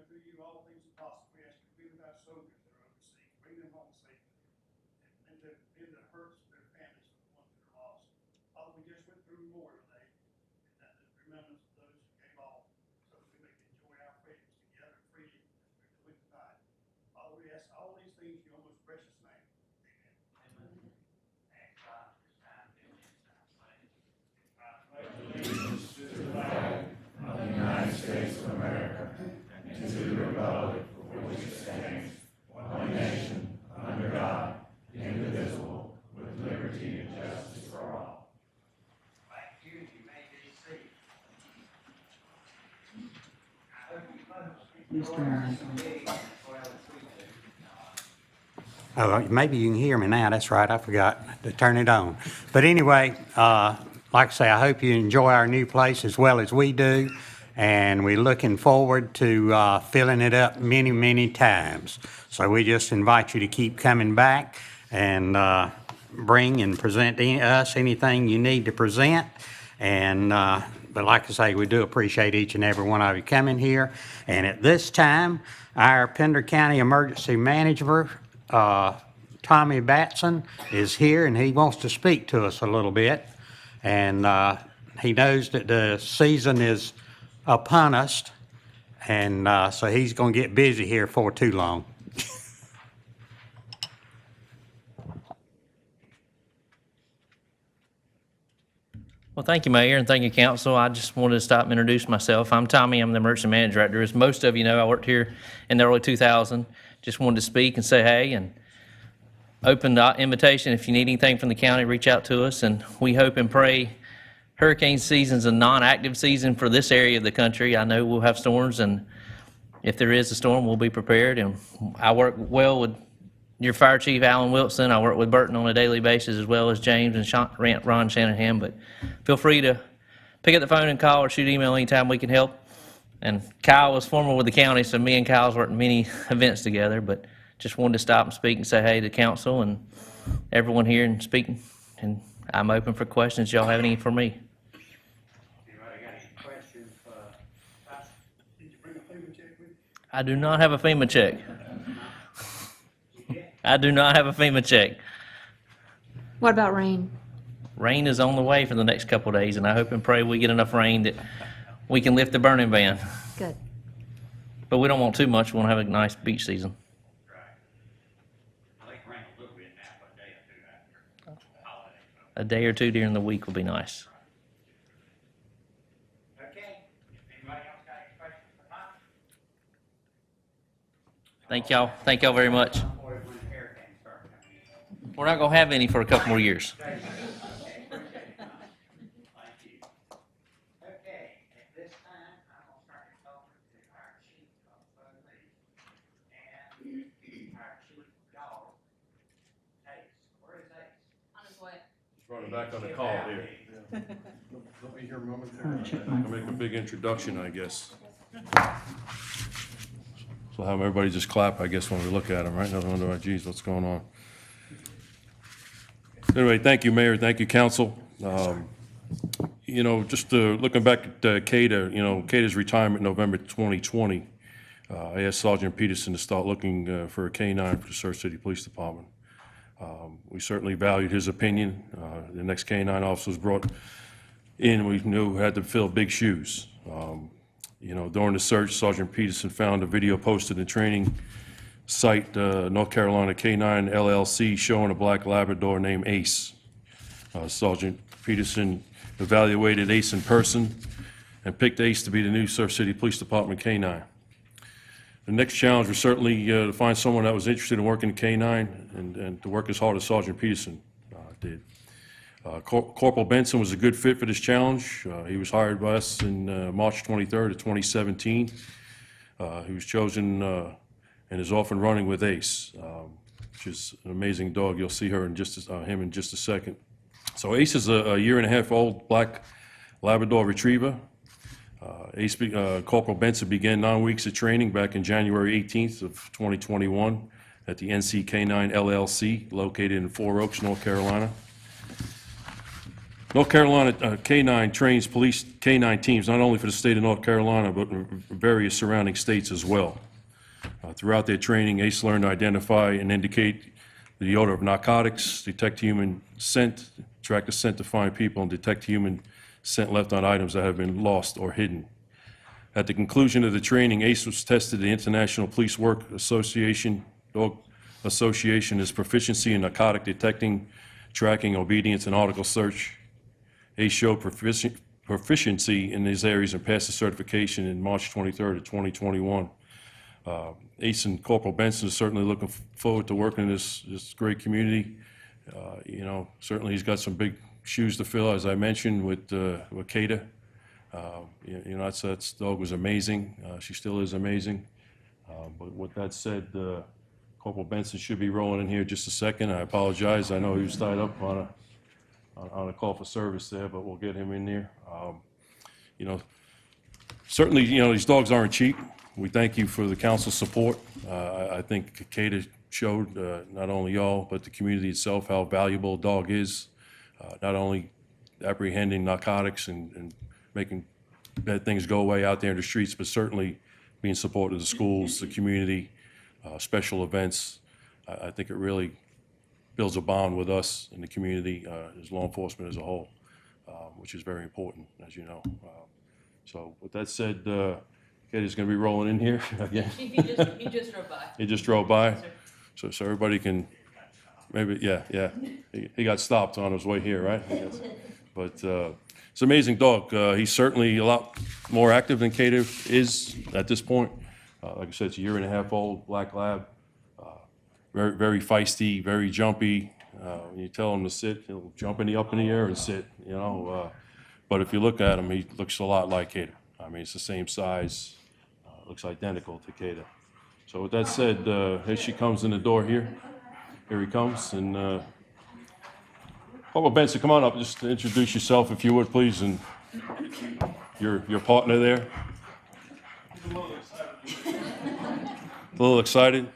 through you all things are possible. We ask you to be with our soldiers that are overseas, bring them home safely, and to hurts their families for the ones that are lost. Father, we just went through Memorial Day, and that is remembrance of those who gave all, so that we may enjoy our freedoms together freely as we're doing tonight. Father, we ask all these things in your most precious name. Amen. Allegiance to the flag of the United States of America and to the republic for which it stands, one nation, under God, indivisible, with liberty and justice for all. Thank you. You may be seated. Oh, maybe you can hear me now. That's right. I forgot to turn it on. But anyway, like I say, I hope you enjoy our new place as well as we do. And we're looking forward to filling it up many, many times. So we just invite you to keep coming back and bring and present us anything you need to present. And but like I say, we do appreciate each and every one of you coming here. And at this time, our Pender County Emergency Manager, Tommy Batson, is here, and he wants to speak to us a little bit. And he knows that the season is upon us, and so he's going to get busy here for too long. Well, thank you, Mayor, and thank you, Council. I just wanted to stop and introduce myself. I'm Tommy. I'm the emergency manager out there. As most of you know, I worked here in the early 2000s. Just wanted to speak and say hey and open the invitation. If you need anything from the county, reach out to us, and we hope and pray. Hurricane season's a non-active season for this area of the country. I know we'll have storms, and if there is a storm, we'll be prepared. And I work well with your fire chief, Alan Wilson. I work with Burton on a daily basis, as well as James and Ron Shanahan. But feel free to pick up the phone and call or shoot email anytime we can help. And Kyle was former with the county, so me and Kyle's worked many events together. But just wanted to stop and speak and say hey to council and everyone here and speaking. And I'm open for questions. Y'all have any for me? I do not have a FEMA check. I do not have a FEMA check. What about rain? Rain is on the way for the next couple of days, and I hope and pray we get enough rain that we can lift the burning ban. Good. But we don't want too much. We want to have a nice beach season. A day or two during the week will be nice. Okay. Anybody else got any questions for Tom? Thank y'all. Thank y'all very much. We're not going to have any for a couple more years. Thank you. Okay, at this time, I'm going to turn it over to our chief of police and our chief dog, Ace. Where is Ace? On his way. Running back on the call here. Let me hear momentarily. I'll make a big introduction, I guess. So have everybody just clap, I guess, when we look at them, right? No wonder, geez, what's going on? Anyway, thank you, Mayor. Thank you, Council. You know, just looking back at Cada, you know, Cada's retirement in November 2020, I asked Sergeant Peterson to start looking for a K-9 for the Surf City Police Department. We certainly valued his opinion. The next K-9 officer was brought in. We knew we had to fill big shoes. You know, during the search, Sergeant Peterson found a video posted in the training site, North Carolina K-9 LLC, showing a black Labrador named Ace. Sergeant Peterson evaluated Ace in person and picked Ace to be the new Surf City Police Department K-9. The next challenge was certainly to find someone that was interested in working K-9 and to work as hard as Sergeant Peterson did. Corporal Benson was a good fit for this challenge. He was hired by us in March 23rd of 2017. He was chosen and is off and running with Ace, which is an amazing dog. You'll see him in just a second. So Ace is a year-and-a-half-old black Labrador Retriever. Corporal Benson began 9 weeks of training back in January 18th of 2021 at the NC K-9 LLC, located in 4 Oaks, North Carolina. North Carolina K-9 trains police K-9 teams, not only for the state of North Carolina, but in various surrounding states as well. Throughout their training, ACE learned to identify and indicate the odor of narcotics, detect human scent, track the scent to find people, and detect human scent left on items that have been lost or hidden. At the conclusion of the training, ACE was tested at the International Police Work Association, Dog Association's proficiency in narcotic detecting, tracking, obedience, and article search. ACE showed proficiency in these areas and passed the certification in March 23rd of 2021. ACE and Corporal Benson is certainly looking forward to working in this great community. You know, certainly he's got some big shoes to fill, as I mentioned, with Kata. You know, that dog was amazing. She still is amazing. But with that said, Corporal Benson should be rolling in here just a second. I apologize. I know he was tied up on a call for service there, but we'll get him in there. You know, certainly, you know, these dogs aren't cheap. We thank you for the council's support. I think Kata showed not only y'all, but the community itself how valuable a dog is, not only apprehending narcotics and making bad things go away out there in the streets, but certainly being supportive of the schools, the community, special events. I think it really builds a bond with us and the community as law enforcement as a whole, which is very important, as you know. So with that said, Katie's going to be rolling in here again. He just drove by. He just drove by, so everybody can, maybe, yeah. He got stopped on his way here, right? But it's an amazing dog. He's certainly a lot more active than Katie is at this point. Like I said, it's a 1.5-year old black lab. Very, very feisty, very jumpy. When you tell him to sit, he'll jump up in the air and sit, you know. But if you look at him, he looks a lot like Katie. I mean, it's the same size, looks identical to Kata. So with that said, here she comes in the door here. Here he comes, and Corporal Benson, come on up, just to introduce yourself if you would, please, and your partner there. A little excited.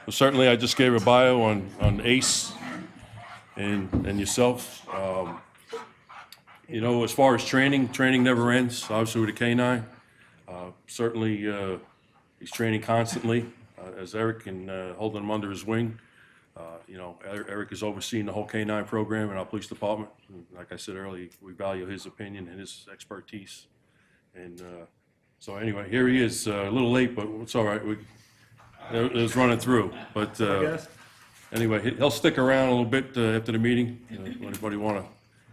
Well, certainly, I just gave a bio on ACE and yourself. You know, as far as training never ends, obviously with a K-9. Certainly, he's training constantly as Eric and holding him under his wing. You know, Eric is overseeing the whole K-9 program in our police department. And like I said earlier, we value his opinion and his expertise. And so anyway, here he is, a little late, but it's all right. It was running through. But anyway, he'll stick around a little bit after the meeting. Anybody want to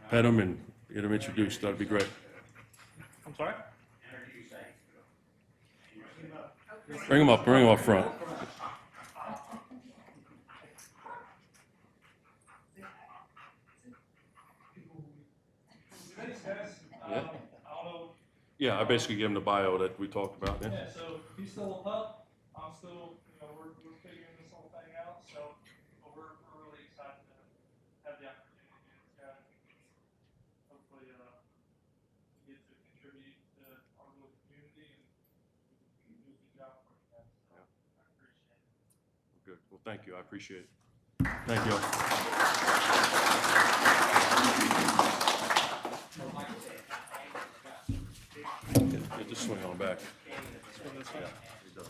pet him and get him introduced? That'd be great. I'm sorry? Bring him up front. Yeah, I basically gave him the bio that we talked about. Yeah, so he's still a pup. I'm still, you know, we're figuring this whole thing out. So, but we're really excited to have the opportunity to do this guy. Hopefully, get to contribute to our little community and do a good job for you guys. So, I appreciate it. Good. Well, thank you. I appreciate it. Thank you. Yeah, just swing on back. Yeah, he does.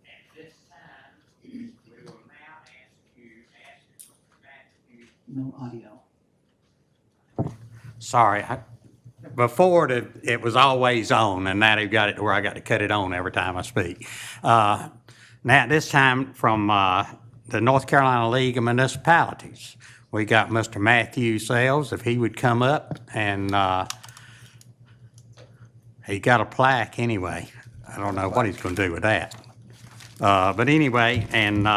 At this time, we will now ask you, No audio. Sorry, before it was always on, and now they've got it to where I got to cut it on every time I speak. Now, this time from the North Carolina League of Municipalities, we got Mr. Matthew Sales, if he would come up, and he got a plaque anyway. I don't know what he's going to do with that. But anyway, and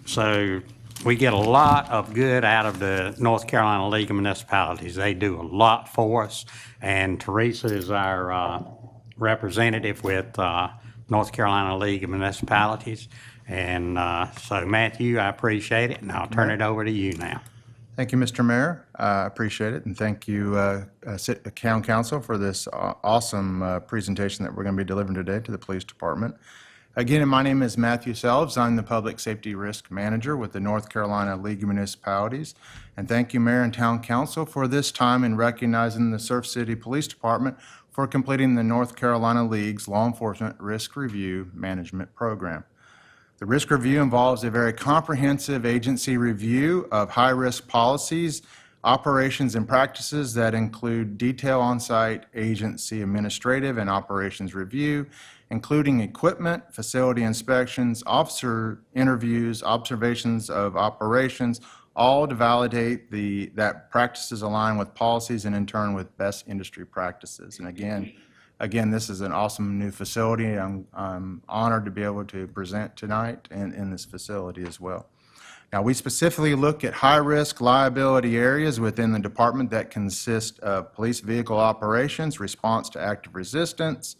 so we get a lot of good out of the North Carolina League of Municipalities. They do a lot for us, and Teresa is our representative with North Carolina League of Municipalities. And so, Matthew, I appreciate it, and I'll turn it over to you now. Thank you, Mr. Mayor. I appreciate it, and thank you, Town Council, for this awesome presentation that we're going to be delivering today to the police department. Again, my name is Matthew Helms. I'm the Public Safety Risk Manager with the North Carolina League of Municipalities. And thank you, Mayor and Town Council, for this time in recognizing the Surf City Police Department for completing the North Carolina League's Law Enforcement Risk Review Management Program. The risk review involves a very comprehensive agency review of high-risk policies, operations, and practices that include detailed on-site agency administrative and operations review, including equipment, facility inspections, officer interviews, observations of operations, all to validate that practices align with policies and in turn with best industry practices. And again, this is an awesome new facility. I'm honored to be able to present tonight in this facility as well. Now, we specifically look at high-risk liability areas within the department that consist of police vehicle operations, response to active resistance,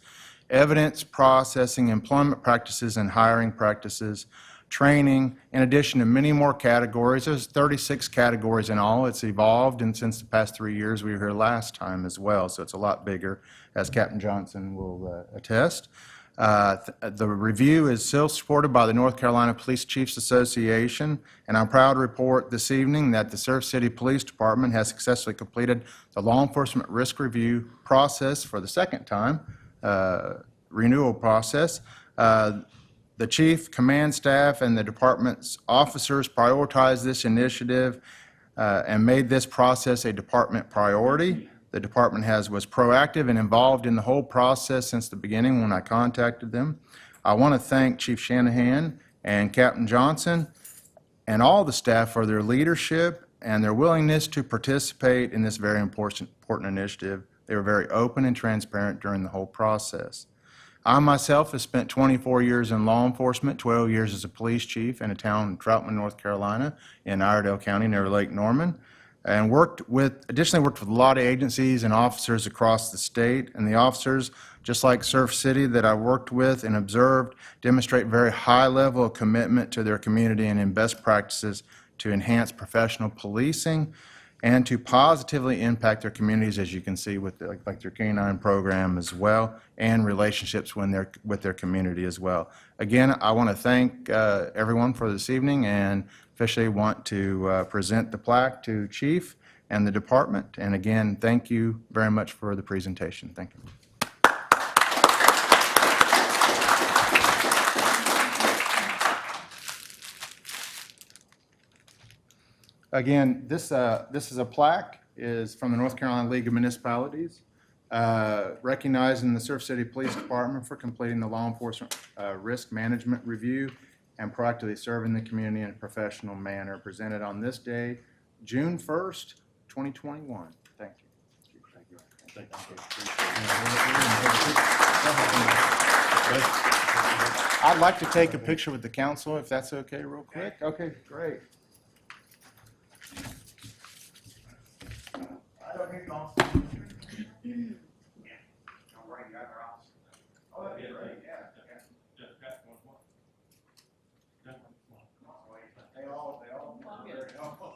evidence processing, employment practices, and hiring practices, training, in addition to many more categories. There's 36 categories in all. It's evolved, and since the past 3 years, we were here last time as well, so it's a lot bigger, as Captain Johnson will attest. The review is still supported by the North Carolina Police Chiefs Association, and I'm proud to report this evening that the Surf City Police Department has successfully completed the law enforcement risk review process for the second time, renewal process. The chief, command staff, and the department's officers prioritized this initiative and made this process a department priority. The department was proactive and involved in the whole process since the beginning when I contacted them. I want to thank Chief Shanahan and Captain Johnson and all the staff for their leadership and their willingness to participate in this very important initiative. They were very open and transparent during the whole process. I myself have spent 24 years in law enforcement, 12 years as a police chief in a town in Troutman, North Carolina, in Iredell County near Lake Norman, and additionally worked with a lot of agencies and officers across the state. And the officers, just like Surf City that I worked with and observed, demonstrate very high level of commitment to their community and in best practices to enhance professional policing and to positively impact their communities, as you can see with like their canine program as well, and relationships with their community as well. Again, I want to thank everyone for this evening and officially want to present the plaque to Chief and the department. And again, thank you very much for the presentation. Thank you. Again, this is a plaque is from the North Carolina League of Municipalities, recognizing the Surf City Police Department for completing the law enforcement risk management review and proactively serving the community in a professional manner, presented on this day, June 1st, 2021. Thank you. Thank you. Thank you. I'd like to take a picture with the council, if that's okay, real quick. Okay, great. Don't worry, the other officer. Oh, that'd be great, yeah. They all very helpful.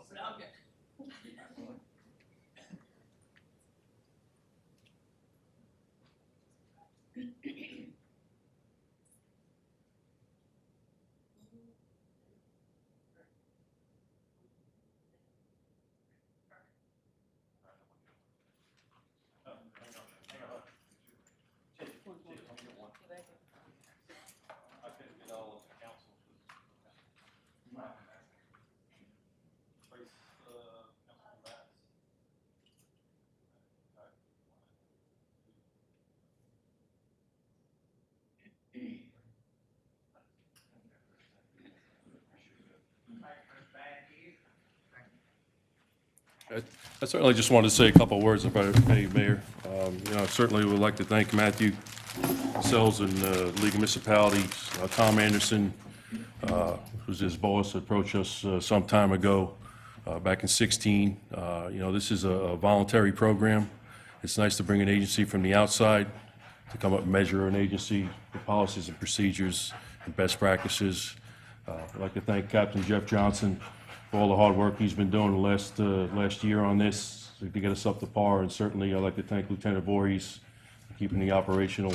I certainly just wanted to say a couple of words about it, hey, Mayor. I certainly would like to thank Matthew Sells and League of Municipalities, Tom Anderson, who's his boss, approached us some time ago, back in 16. This is a voluntary program. It's nice to bring an agency from the outside to come up and measure an agency, the policies and procedures and best practices. I'd like to thank Captain Jeff Johnson for all the hard work he's been doing the last year on this to get us up to par, and certainly I'd like to thank Lieutenant Voorhees for keeping the operational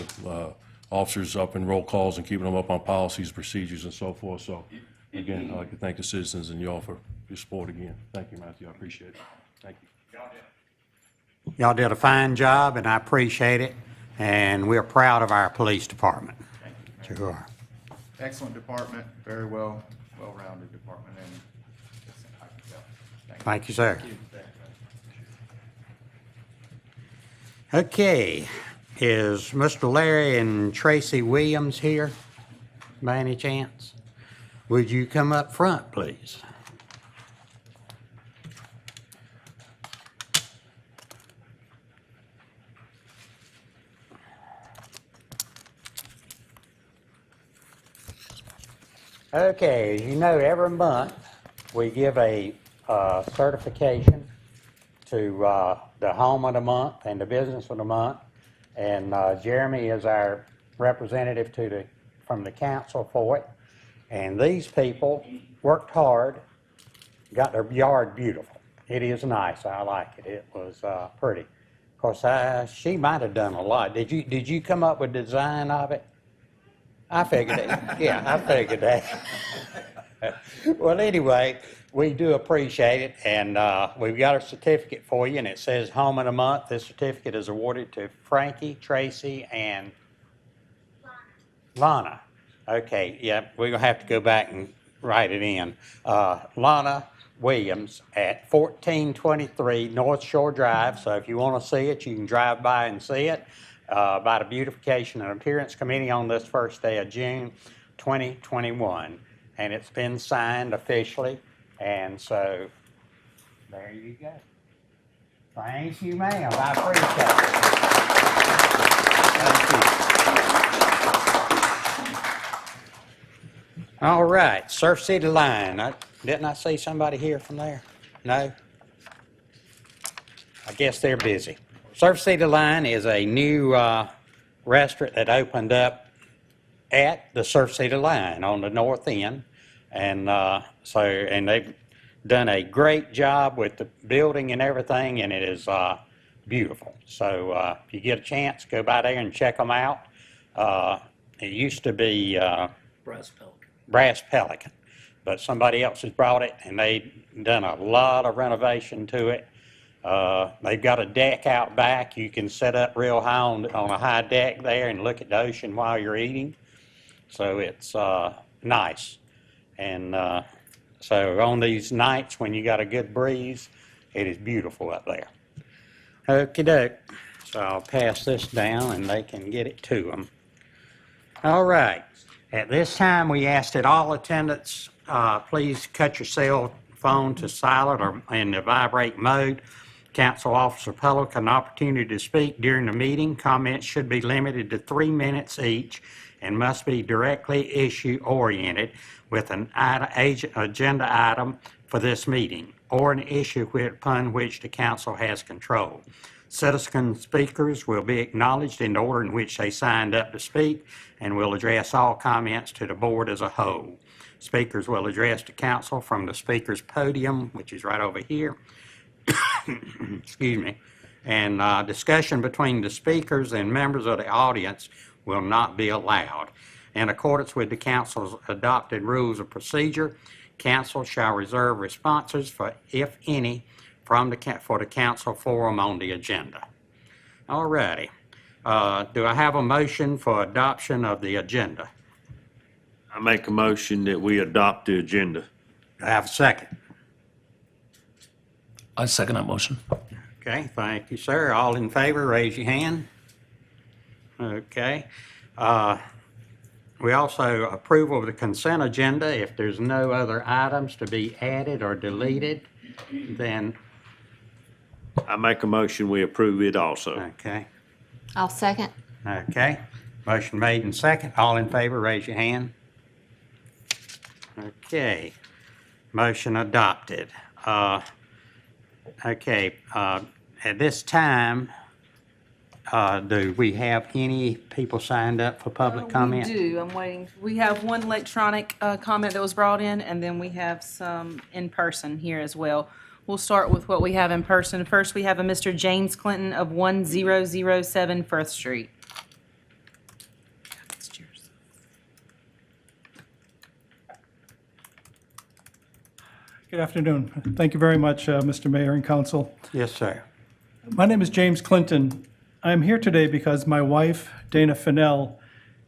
officers up in roll calls and keeping them up on policies, procedures, and so forth. So again, I'd like to thank the citizens and y'all for your support again. Thank you, Matthew. I appreciate it. Thank you. Y'all did a fine job, and I appreciate it, and we're proud of our police department. Sure. Excellent department, very well-rounded department, and I can tell. Thank you, sir. Okay, is Mr. Larry and Tracy Williams here by any chance? Would you come up front, please? Okay, as you know, every month we give a certification to the home of the month and the business of the month. And Jeremy is our representative from the council for it. And these people worked hard, got their yard beautiful. It is nice. I like it. It was pretty. Of course, she might have done a lot. Did you come up with the design of it? I figured it. Yeah, I figured that. Well, anyway, we do appreciate it, and we've got a certificate for you, and it says Home of the Month. This certificate is awarded to Frankie, Tracy, and Lana. Okay, yeah, we're going to have to go back and write it in. Lana Williams at 1423 North Shore Drive, so if you want to see it, you can drive by and see it. By the Beautification and Appearance Committee on this first day of June 2021. And it's been signed officially, and so there you go. Thank you, ma'am. I appreciate it. Thank you. All right, Surf City Line. Didn't I see somebody here from there? No? I guess they're busy. Surf City Line is a new restaurant that opened up at the Surf City Line on the north end, and and they've done a great job with the building and everything, and it is beautiful. So if you get a chance, go by there and check them out. It used to be Brass Pelican, but somebody else has brought it, and they've done a lot of renovation to it. They've got a deck out back. You can set up real high on a high deck there and look at the ocean while you're eating. So it's nice. And so on these nights when you got a good breeze, it is beautiful up there. Okie doke. So I'll pass this down and they can get it to them. All right. At this time, we ask that all attendants please cut your cell phone to silent or in the vibrate mode. Council Officer Pellick an opportunity to speak during the meeting. Comments should be limited to 3 minutes each and must be directly issue-oriented with an agenda item for this meeting or an issue upon which the council has control. Citizen speakers will be acknowledged in the order in which they signed up to speak and will address all comments to the board as a whole. Speakers will address the council from the speaker's podium, which is right over here. Excuse me. And discussion between the speakers and members of the audience will not be allowed. In accordance with the council's adopted rules of procedure, council shall reserve responses for, if any, for the council forum on the agenda. All righty. Do I have a motion for adoption of the agenda? I make a motion that we adopt the agenda. Do I have a second? I second that motion. Okay, thank you, sir. All in favor, raise your hand. Okay. We also approval of the consent agenda. If there's no other items to be added or deleted, then, I make a motion we approve it also. okay. I'll second. Okay. Motion made and second. All in favor, raise your hand. Okay. Motion adopted. Okay. At this time, do we have any people signed up for public comment? We do. I'm waiting. We have one electronic comment that was brought in, and then we have some in person here as well. We'll start with what we have in person. First, we have a Mr. James Clinton of 1007 Firth Street. Good afternoon. Thank you very much, Mr. Mayor and Council. Yes, sir. My name is James Clinton. I'm here today because my wife, Dana Fennell,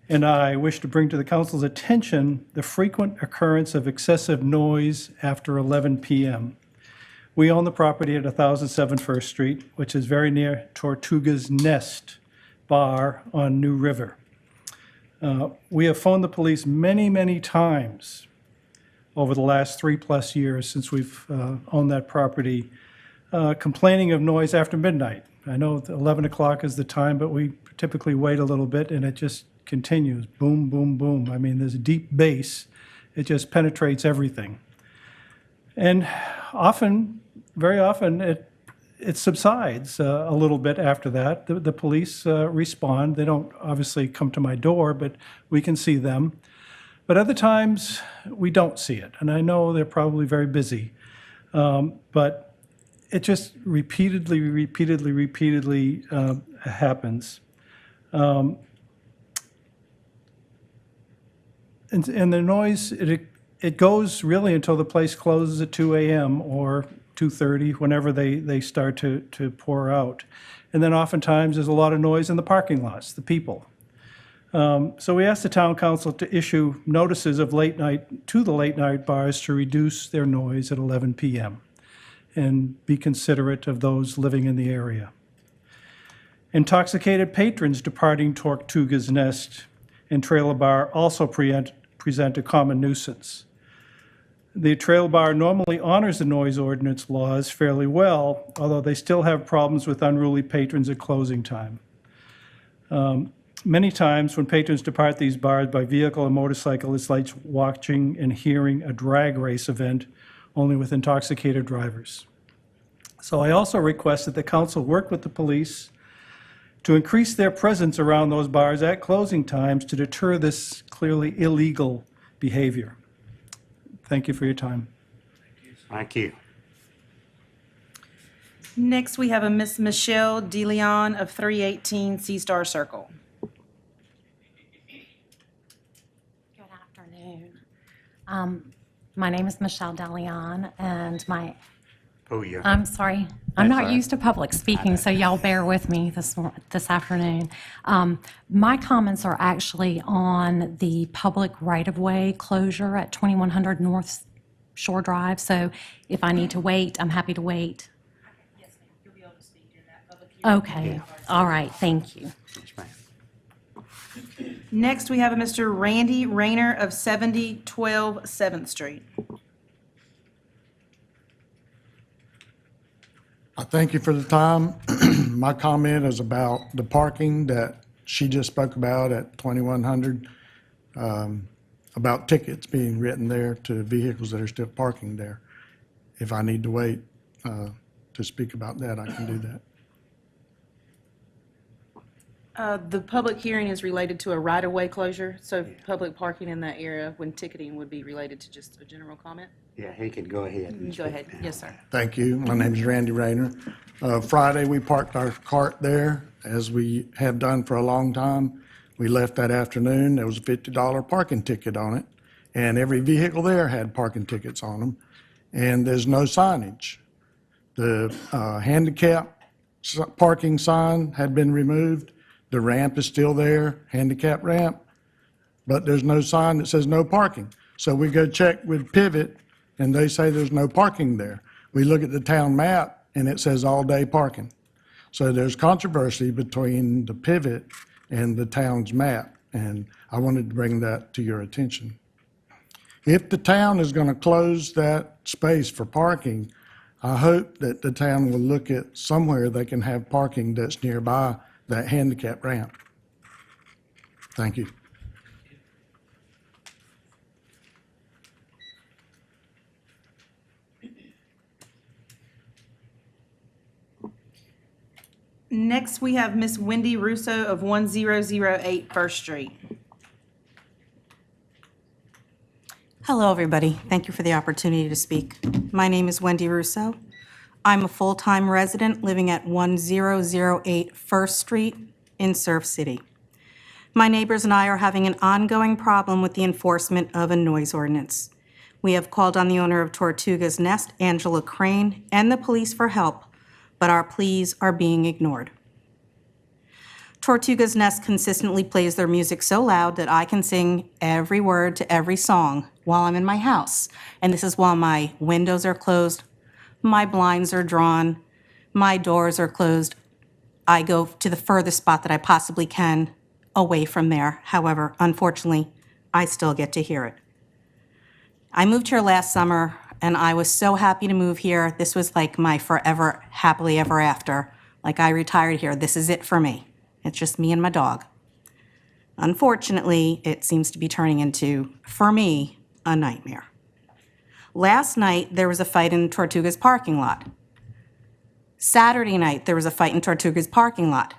and I wish to bring to the council's attention the frequent occurrence of excessive noise after 11 p.m. We own the property at 1007 First Street, which is very near Tortuga's Nest Bar on New River. We have phoned the police many, many times over the last 3+ years since we've owned that property, complaining of noise after midnight. I know that 11 o'clock is the time, but we typically wait a little bit, and it just continues, boom, boom, boom. I mean, there's a deep bass. It just penetrates everything. And often, very often, it subsides a little bit after that. The police respond. They don't obviously come to my door, but we can see them. But other times, we don't see it. And I know they're probably very busy. But it just repeatedly happens. And the noise, it goes really until the place closes at 2 a.m. or 2:30, whenever they start to pour out. And then oftentimes, there's a lot of noise in the parking lots, the people. So we asked the town council to issue notices of late night to the late night bars to reduce their noise at 11 p.m. and be considerate of those living in the area. Intoxicated patrons departing Tortuga's Nest and Trailer Bar also present a common nuisance. The Trailer Bar normally honors the noise ordinance laws fairly well, although they still have problems with unruly patrons at closing time. Many times when patrons depart these bars by vehicle or motorcycle, it's like watching and hearing a drag race event, only with intoxicated drivers. So I also request that the council work with the police to increase their presence around those bars at closing times to deter this clearly illegal behavior. Thank you for your time. Thank you. Next, we have a Miss Michelle DeLeon of 318 C-Star Circle. Good afternoon. My name is Michelle DeLeon, and I'm sorry, I'm That's all not right. used to public speaking, so y'all bear with me this afternoon. My comments are actually on the public right-of-way closure at 2100 North Shore Drive, so if I need to wait, I'm happy to wait. Yes, ma'am. You'll be able to speak in that public hearing. Okay, all right, thank you. Yes, ma'am. Next, we have a Mr. Randy Rayner of 7012 7th Street. I thank you for the time. My comment is about the parking that she just spoke about at 2100, about tickets being written there to vehicles that are still parking there. If I need to wait to speak about that, I can do that. The public hearing is related to a right-of-way closure, so public parking in that area when ticketing would be related to just a general comment. Yeah, he could go ahead. and Go ahead. speak now. Yes, sir. Thank you. My name is Randy Rayner. Friday, we parked our cart there, as we have done for a long time. We left that afternoon. There was a $50 parking ticket on it, and every vehicle there had parking tickets on them, and there's no signage. The handicap parking sign had been removed. The ramp is still there, handicap ramp, but there's no sign that says no parking. So we go check with Pivot, and they say there's no parking there. We look at the town map, and it says all-day parking. So there's controversy between the Pivot and the town's map, and I wanted to bring that to your attention. If the town is going to close that space for parking, I hope that the town will look at somewhere they can have parking that's nearby that handicap ramp. Thank you. Next, we have Miss Wendy Russo of 1008 First Street. Hello, everybody. Thank you for the opportunity to speak. My name is Wendy Russo. I'm a full-time resident living at 1008 First Street in Surf City. My neighbors and I are having an ongoing problem with the enforcement of a noise ordinance. We have called on the owner of Tortuga's Nest, Angela Crane, and the police for help, but our pleas are being ignored. Tortuga's Nest consistently plays their music so loud that I can sing every word to every song while I'm in my house. And this is while my windows are closed, my blinds are drawn, my doors are closed. I go to the furthest spot that I possibly can away from there. However, unfortunately, I still get to hear it. I moved here last summer, and I was so happy to move here. This was like my forever, happily ever after. Like, I retired here. This is it for me. It's just me and my dog. Unfortunately, it seems to be turning into, for me, a nightmare. Last night, there was a fight in Tortuga's parking lot. Saturday night, there was a fight in Tortuga's parking lot.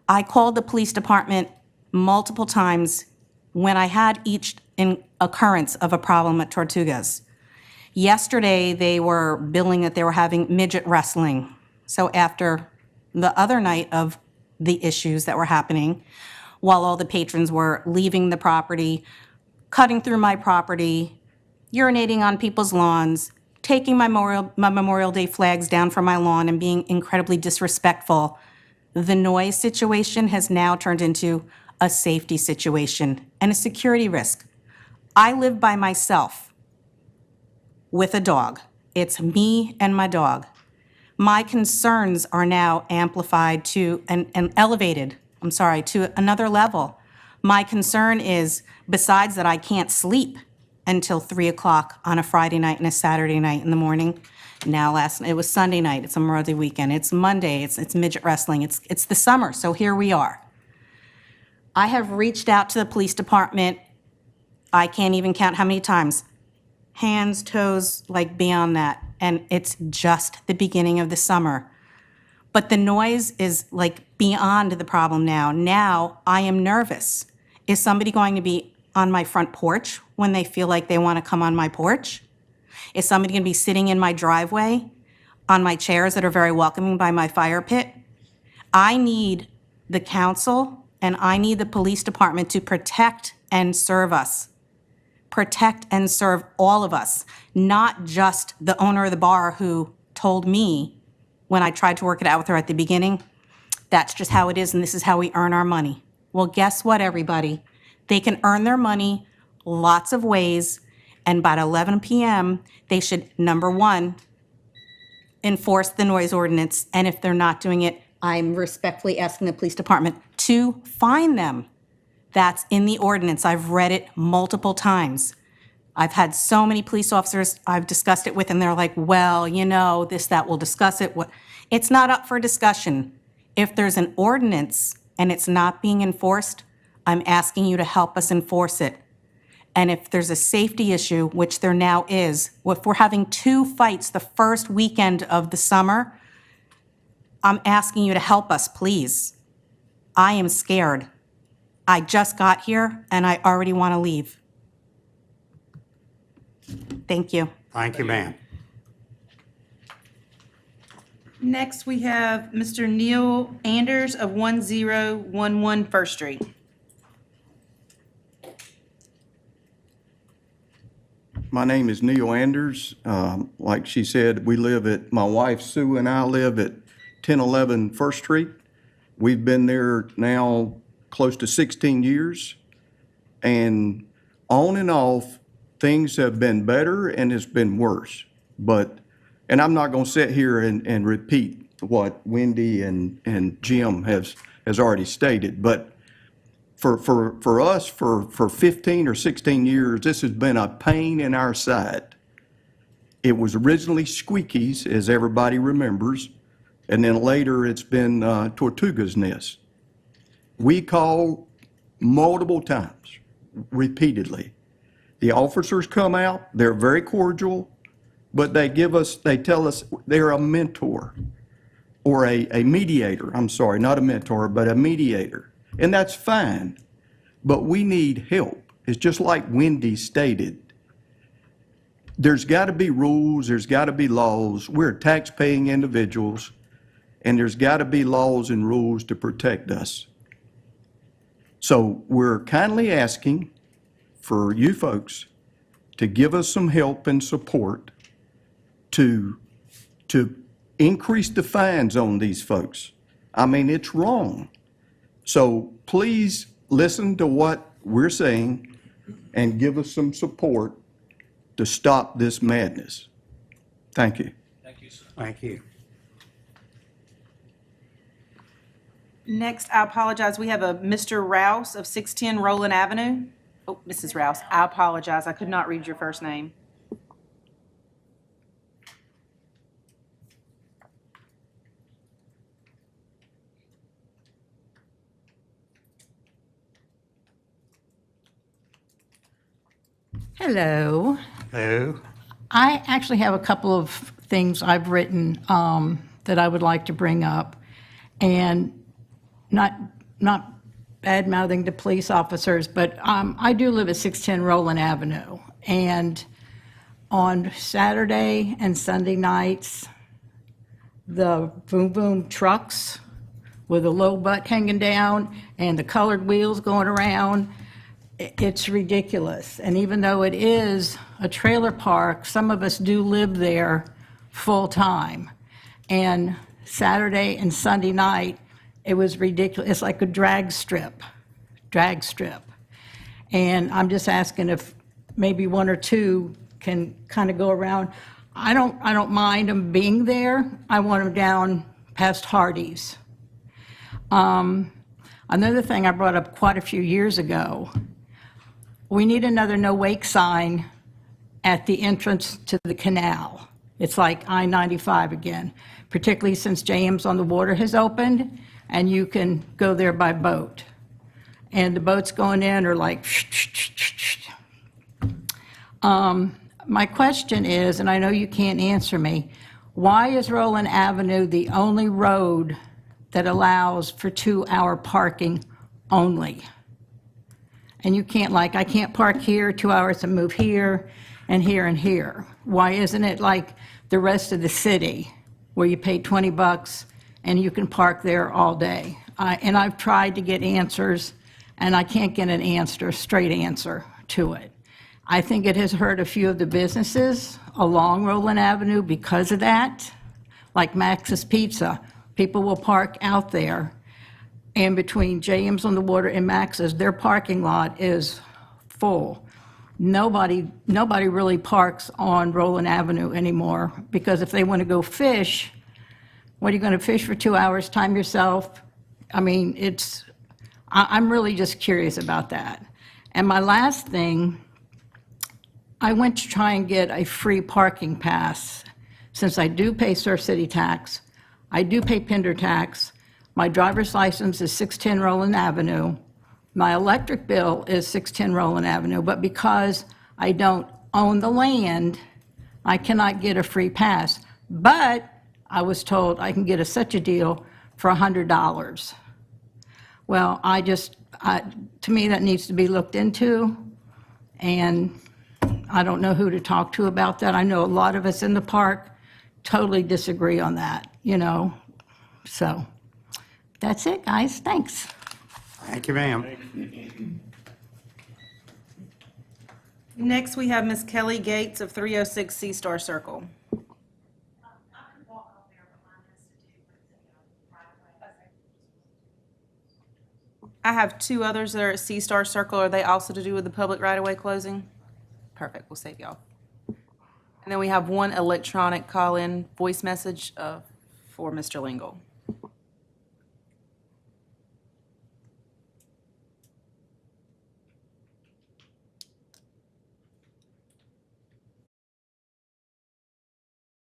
I called the police department multiple times when I had each occurrence of a problem at Tortuga's. Yesterday, they were billing that they were having midget wrestling. So after the other night of the issues that were happening, while all the patrons were leaving the property, cutting through my property, urinating on people's lawns, taking my Memorial Day flags down from my lawn and being incredibly disrespectful, the noise situation has now turned into a safety situation and a security risk. I live by myself with a dog. It's me and my dog. My concerns are now amplified to and elevated, to another level. My concern is, besides that I can't sleep until 3 o'clock on a Friday night and a Saturday night in the morning. Now it was Sunday night, it's a Memorial Day weekend, it's Monday, it's midget wrestling, it's the summer, so here we are. I have reached out to the police department, I can't even count how many times. Hands, toes, like beyond that, and it's just the beginning of the summer. But the noise is like beyond the problem now. Now I am nervous. Is somebody going to be on my front porch when they feel like they want to come on my porch? Is somebody going to be sitting in my driveway on my chairs that are very welcoming by my fire pit? I need the council and I need the police department to protect and serve us. Protect and serve all of us, not just the owner of the bar who told me when I tried to work it out with her at the beginning, that's just how it is and this is how we earn our money. Well, guess what, everybody? They can earn their money lots of ways, and by 11 p.m., they should, number one, enforce the noise ordinance, and if they're not doing it, I'm respectfully asking the police department to fine them. That's in the ordinance. I've read it multiple times. I've had so many police officers I've discussed it with, and they're like, well, you know, this, that, we'll discuss it. It's not up for discussion. If there's an ordinance and it's not being enforced, I'm asking you to help us enforce it. And if there's a safety issue, which there now is, if we're having 2 fights the first weekend of the summer, I'm asking you to help us, please. I am scared. I just got here and I already want to leave. Thank you. Thank you, ma'am. Next, we have Mr. Neil Anders of 1011 First Street. My name is Neil Anders. Like she said, my wife Sue and I live at 1011 First Street. We've been there now close to 16 years. And on and off, things have been better and it's been worse. And I'm not going to sit here and repeat what Wendy and Jim has already stated, but for us, for 15 or 16 years, this has been a pain in our side. It was originally Squeaky's, as everybody remembers, and then later it's been Tortuga's Nest. We call multiple times, repeatedly. The officers come out, they're very cordial, but they tell us they're a mentor or a mediator. I'm sorry, not a mentor, but a mediator. And that's fine, but we need help. It's just like Wendy stated. There's got to be rules, there's got to be laws. We're tax-paying individuals, and there's got to be laws and rules to protect us. So we're kindly asking for you folks to give us some help and support to increase the fines on these folks. I mean, it's wrong. So please listen to what we're saying and give us some support to stop this madness. Thank you. Thank you. Next, I apologize, we have a Mr. Rouse of 610 Roland Avenue. Oh, Mrs. Rouse, I apologize, I could not read your first name. Hello. Hello. I actually have a couple of things I've written that I would like to bring up, and not bad-mouthing the police officers, but I do live at 610 Roland Avenue, and on Saturday and Sunday nights, the boom-boom trucks with a low butt hanging down and the colored wheels going around, it's ridiculous. And even though it is a trailer park, some of us do live there full-time. And Saturday and Sunday night, it was ridiculous. It's like a drag strip. And I'm just asking if maybe one or two can kind of go around. I don't mind them being there. I want them down past Hardee's. Another thing I brought up quite a few years ago, we need another no wake sign at the entrance to the canal. It's like I-95 again, particularly since JM's on the Water has opened and you can go there by boat. And the boats going in are like, my question is, and I know you can't answer me, why is Roland Avenue the only road that allows for 2-hour parking only? And you can't, like, I can't park here 2 hours and move here and here and here. Why isn't it like the rest of the city where you pay $20 and you can park there all day? And I've tried to get answers and I can't get an answer, a straight answer to it. I think it has hurt a few of the businesses along Roland Avenue because of that, like Max's Pizza. People will park out there, and between JM's on the Water and Max's, their parking lot is full. Nobody really parks on Roland Avenue anymore, because if they want to go fish, what are you going to fish for 2 hours, time yourself? I mean, I'm really just curious about that. And my last thing, I went to try and get a free parking pass. Since I do pay Surf City tax, I do pay Pender tax, my driver's license is 610 Roland Avenue, my electric bill is 610 Roland Avenue, but because I don't own the land, I cannot get a free pass. But I was told I can get such a deal for $100. Well, to me, that needs to be looked into, and I don't know who to talk to about that. I know a lot of us in the park totally disagree on that, So that's it, guys. Thanks. Thank you, ma'am. Next, we have Miss Kelly Gates of 306 Sea Star Circle. I have two others that are at Sea Star Circle. Are they also to do with the public right-of-way closing? Perfect, we'll save y'all. And then we have one electronic call-in voice message for Mr. Lingle.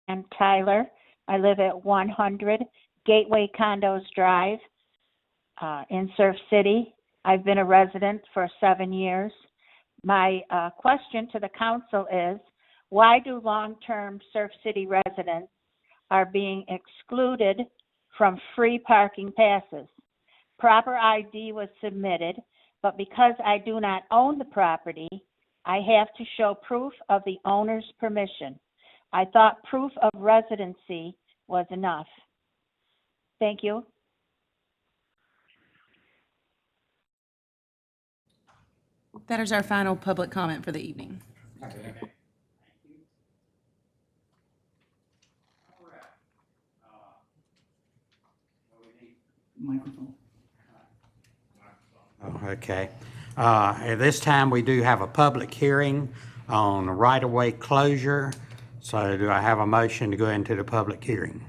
I'm Tyler. I live at 100 Gateway Condos Drive in Surf City. I've been a resident for 7 years. My question to the council is, why do long-term Surf City residents are being excluded from free parking passes? Proper ID was submitted, but because I do not own the property, I have to show proof of the owner's permission. I thought proof of residency was enough. Thank you. That is our final public comment for the evening. Thank you. All right. What do we need? Microphone. Oh, okay. At this time, we do have a public hearing on right-of-way closure. So do I have a motion to go into the public hearing?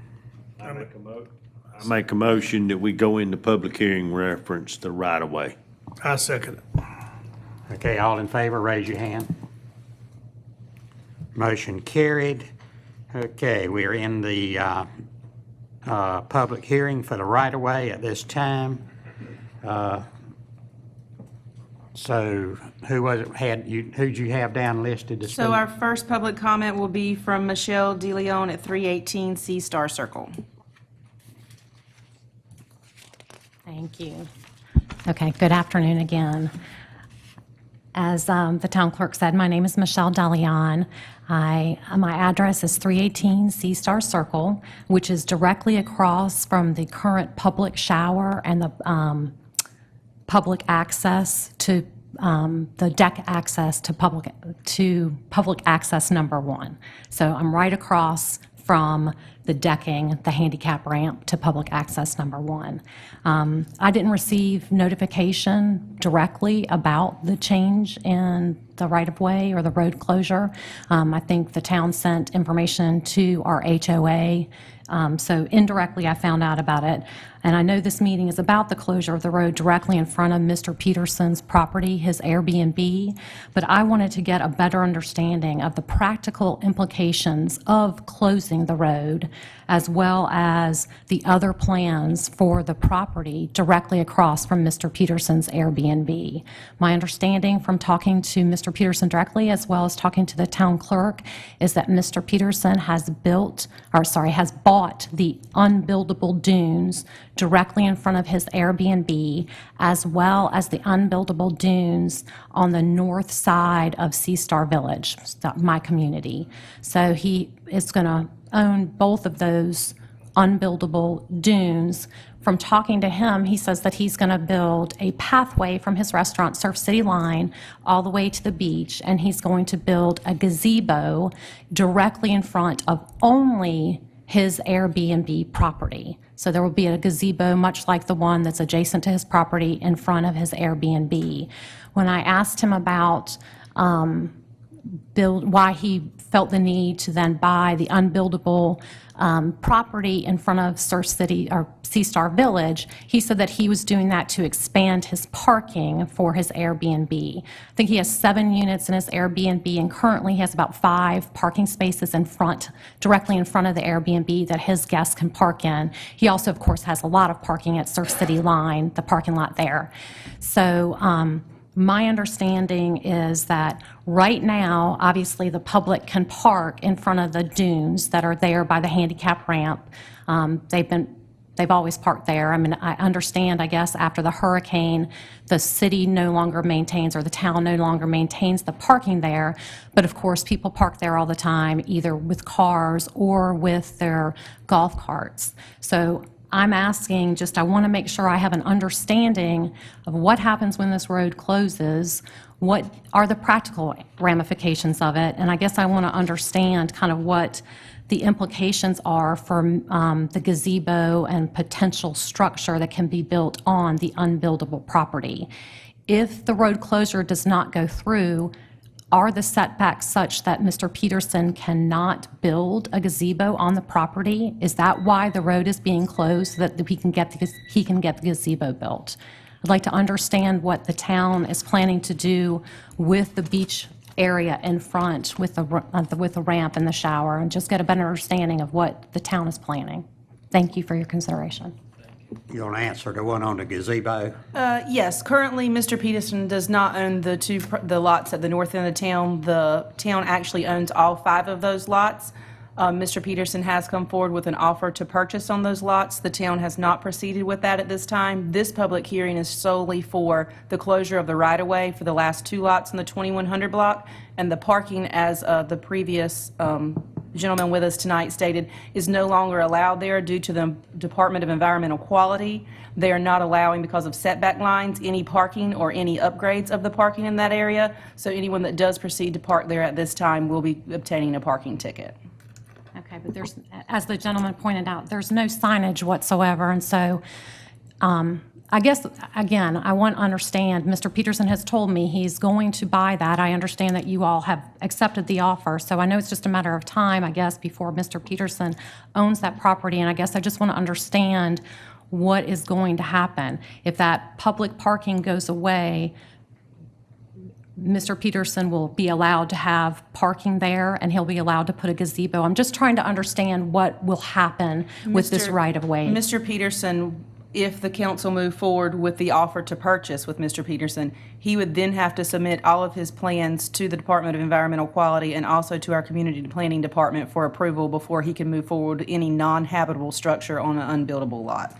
I make a motion that we go into public hearing reference the right-of-way. I second it. Okay, all in favor, raise your hand. Motion carried. Okay, we are in the public hearing for the right-of-way at this time. So who was it, who'd you have down listed to speak? So our first public comment will be from Michelle DeLeon at 318 C Star Circle. Thank you. Okay, good afternoon again. As the town clerk said, my name is Michelle DeLeon. My address is 318 C Star Circle, which is directly across from the current public shower and the public access to the deck access to public access number 1. So I'm right across from the decking, the handicap ramp to public access number 1. I didn't receive notification directly about the change in the right-of-way or the road closure. I think the town sent information to our HOA. So indirectly, I found out about it. And I know this meeting is about the closure of the road directly in front of Mr. Peterson's property, his Airbnb, but I wanted to get a better understanding of the practical implications of closing the road, as well as the other plans for the property directly across from Mr. Peterson's Airbnb. My understanding from talking to Mr. Peterson directly, as well as talking to the town clerk, is that Mr. Peterson has bought the unbuildable dunes directly in front of his Airbnb, as well as the unbuildable dunes on the north side of Sea Star Village, my community. So he is going to own both of those unbuildable dunes. From talking to him, he says that he's going to build a pathway from his restaurant, Surf City Line, all the way to the beach, and he's going to build a gazebo directly in front of only his Airbnb property. So there will be a gazebo much like the one that's adjacent to his property in front of his Airbnb. When I asked him about why he felt the need to then buy the unbuildable property in front of Surf City or Sea Star Village, he said that he was doing that to expand his parking for his Airbnb. I think he has 7 units in his Airbnb, and currently he has about 5 parking spaces in front, directly in front of the Airbnb that his guests can park in. He also, of course, has a lot of parking at Surf City Line, the parking lot there. So my understanding is that right now, obviously, the public can park in front of the dunes that are there by the handicap ramp. They've always parked there. I mean, I understand, I guess, after the hurricane, the city no longer maintains, or the town no longer maintains the parking there. But of course, people park there all the time, either with cars or with their golf carts. So I'm asking, I want to make sure I have an understanding of what happens when this road closes, what are the practical ramifications of it, and I guess I want to understand kind of what the implications are for the gazebo and potential structure that can be built on the unbuildable property. If the road closure does not go through, are the setbacks such that Mr. Peterson cannot build a gazebo on the property? Is that why the road is being closed, so that he can get the gazebo built? I'd like to understand what the town is planning to do with the beach area in front with the ramp and the shower, and just get a better understanding of what the town is planning. Thank you for your consideration. You want to answer the one on the gazebo? Yes, currently Mr. Peterson does not own the lots at the north end of the town. The town actually owns all 5 of those lots. Mr. Peterson has come forward with an offer to purchase on those lots. The town has not proceeded with that at this time. This public hearing is solely for the closure of the right-of-way for the last 2 lots in the 2100 block, and the parking, as the previous gentleman with us tonight stated, is no longer allowed there due to the Department of Environmental Quality. They are not allowing, because of setback lines, any parking or any upgrades of the parking in that area. So anyone that does proceed to park there at this time will be obtaining a parking ticket. Okay, but there's, as the gentleman pointed out, there's no signage whatsoever, and so, I guess, again, I want to understand, Mr. Peterson has told me he's going to buy that. I understand that you all have accepted the offer, so I know it's just a matter of time, I guess, before Mr. Peterson owns that property, and I guess I just want to understand what is going to happen. If that public parking goes away, Mr. Peterson will be allowed to have parking there, and he'll be allowed to put a gazebo. I'm just trying to understand what will happen with this right-of-way. Mr. Peterson, if the council move forward with the offer to purchase with Mr. Peterson, he would then have to submit all of his plans to the Department of Environmental Quality and also to our Community Planning Department for approval before he can move forward with any non-habitable structure on an unbuildable lot.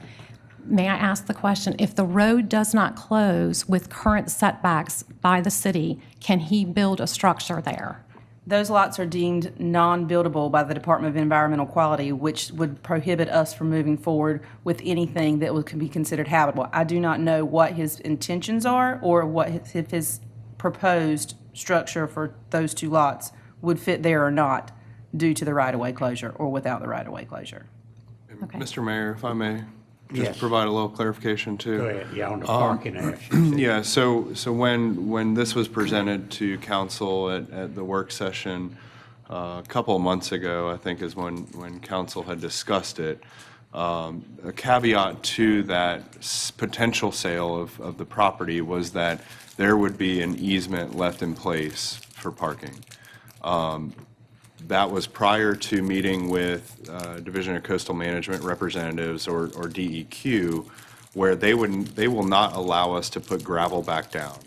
May I ask the question, if the road does not close with current setbacks by the city, can he build a structure there? Those lots are deemed non-buildable by the Department of Environmental Quality, which would prohibit us from moving forward with anything that could be considered habitable. I do not know what his intentions are or what if his proposed structure for those two lots would fit there or not due to the right-of-way closure or without the right-of-way closure. Okay. Mr. Mayor, if I may just Yes. provide a little clarification too. Go ahead, yeah, on the parking issue. Yeah, so when this was presented to council at the work session a couple of months ago, I think is when council had discussed it, a caveat to that potential sale of the property was that there would be an easement left in place for parking. That was prior to meeting with Division of Coastal Management representatives or DEQ, where they will not allow us to put gravel back down.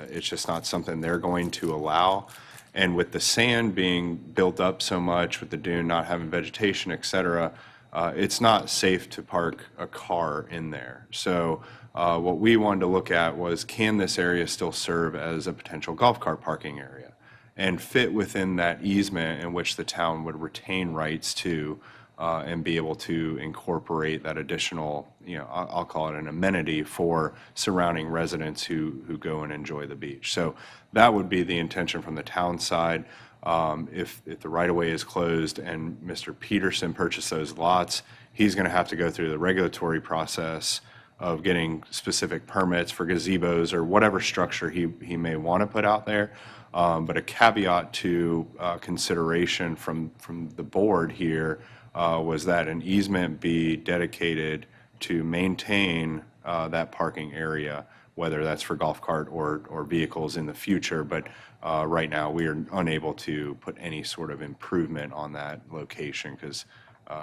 It's just not something they're going to allow. And with the sand being built up so much, with the dune not having vegetation, et cetera, it's not safe to park a car in there. So what we wanted to look at was, can this area still serve as a potential golf cart parking area and fit within that easement in which the town would retain rights to and be able to incorporate that additional, I'll call it an amenity for surrounding residents who go and enjoy the beach. So that would be the intention from the town side. If the right-of-way is closed and Mr. Peterson purchased those lots, he's going to have to go through the regulatory process of getting specific permits for gazebos or whatever structure he may want to put out there. But a caveat to consideration from the board here was that an easement be dedicated to maintain that parking area, whether that's for golf cart or vehicles in the future. But right now, we are unable to put any sort of improvement on that location because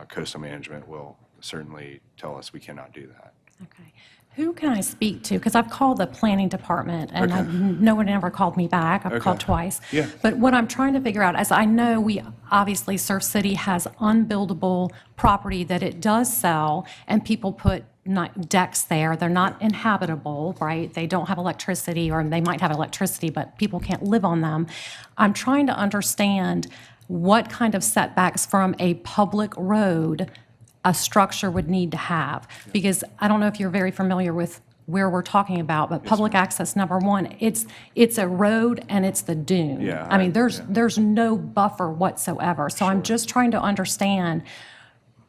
coastal management will certainly tell us we cannot do that. Okay. Who can I speak to? Because I've called the planning department, and Okay. no one ever called me back. I've called twice. Yeah. But what I'm trying to figure out is, I know obviously, Surf City has unbuildable property that it does sell, and people put decks there. They're not inhabitable, right? They don't have electricity, or they might have electricity, but people can't live on them. I'm trying to understand what kind of setbacks from a public road a structure would need to have. Because I don't know if you're very familiar with where we're talking about, but public access, number one, it's a road and it's the dune. Yeah, I mean, there's no buffer whatsoever. So I'm just trying to understand,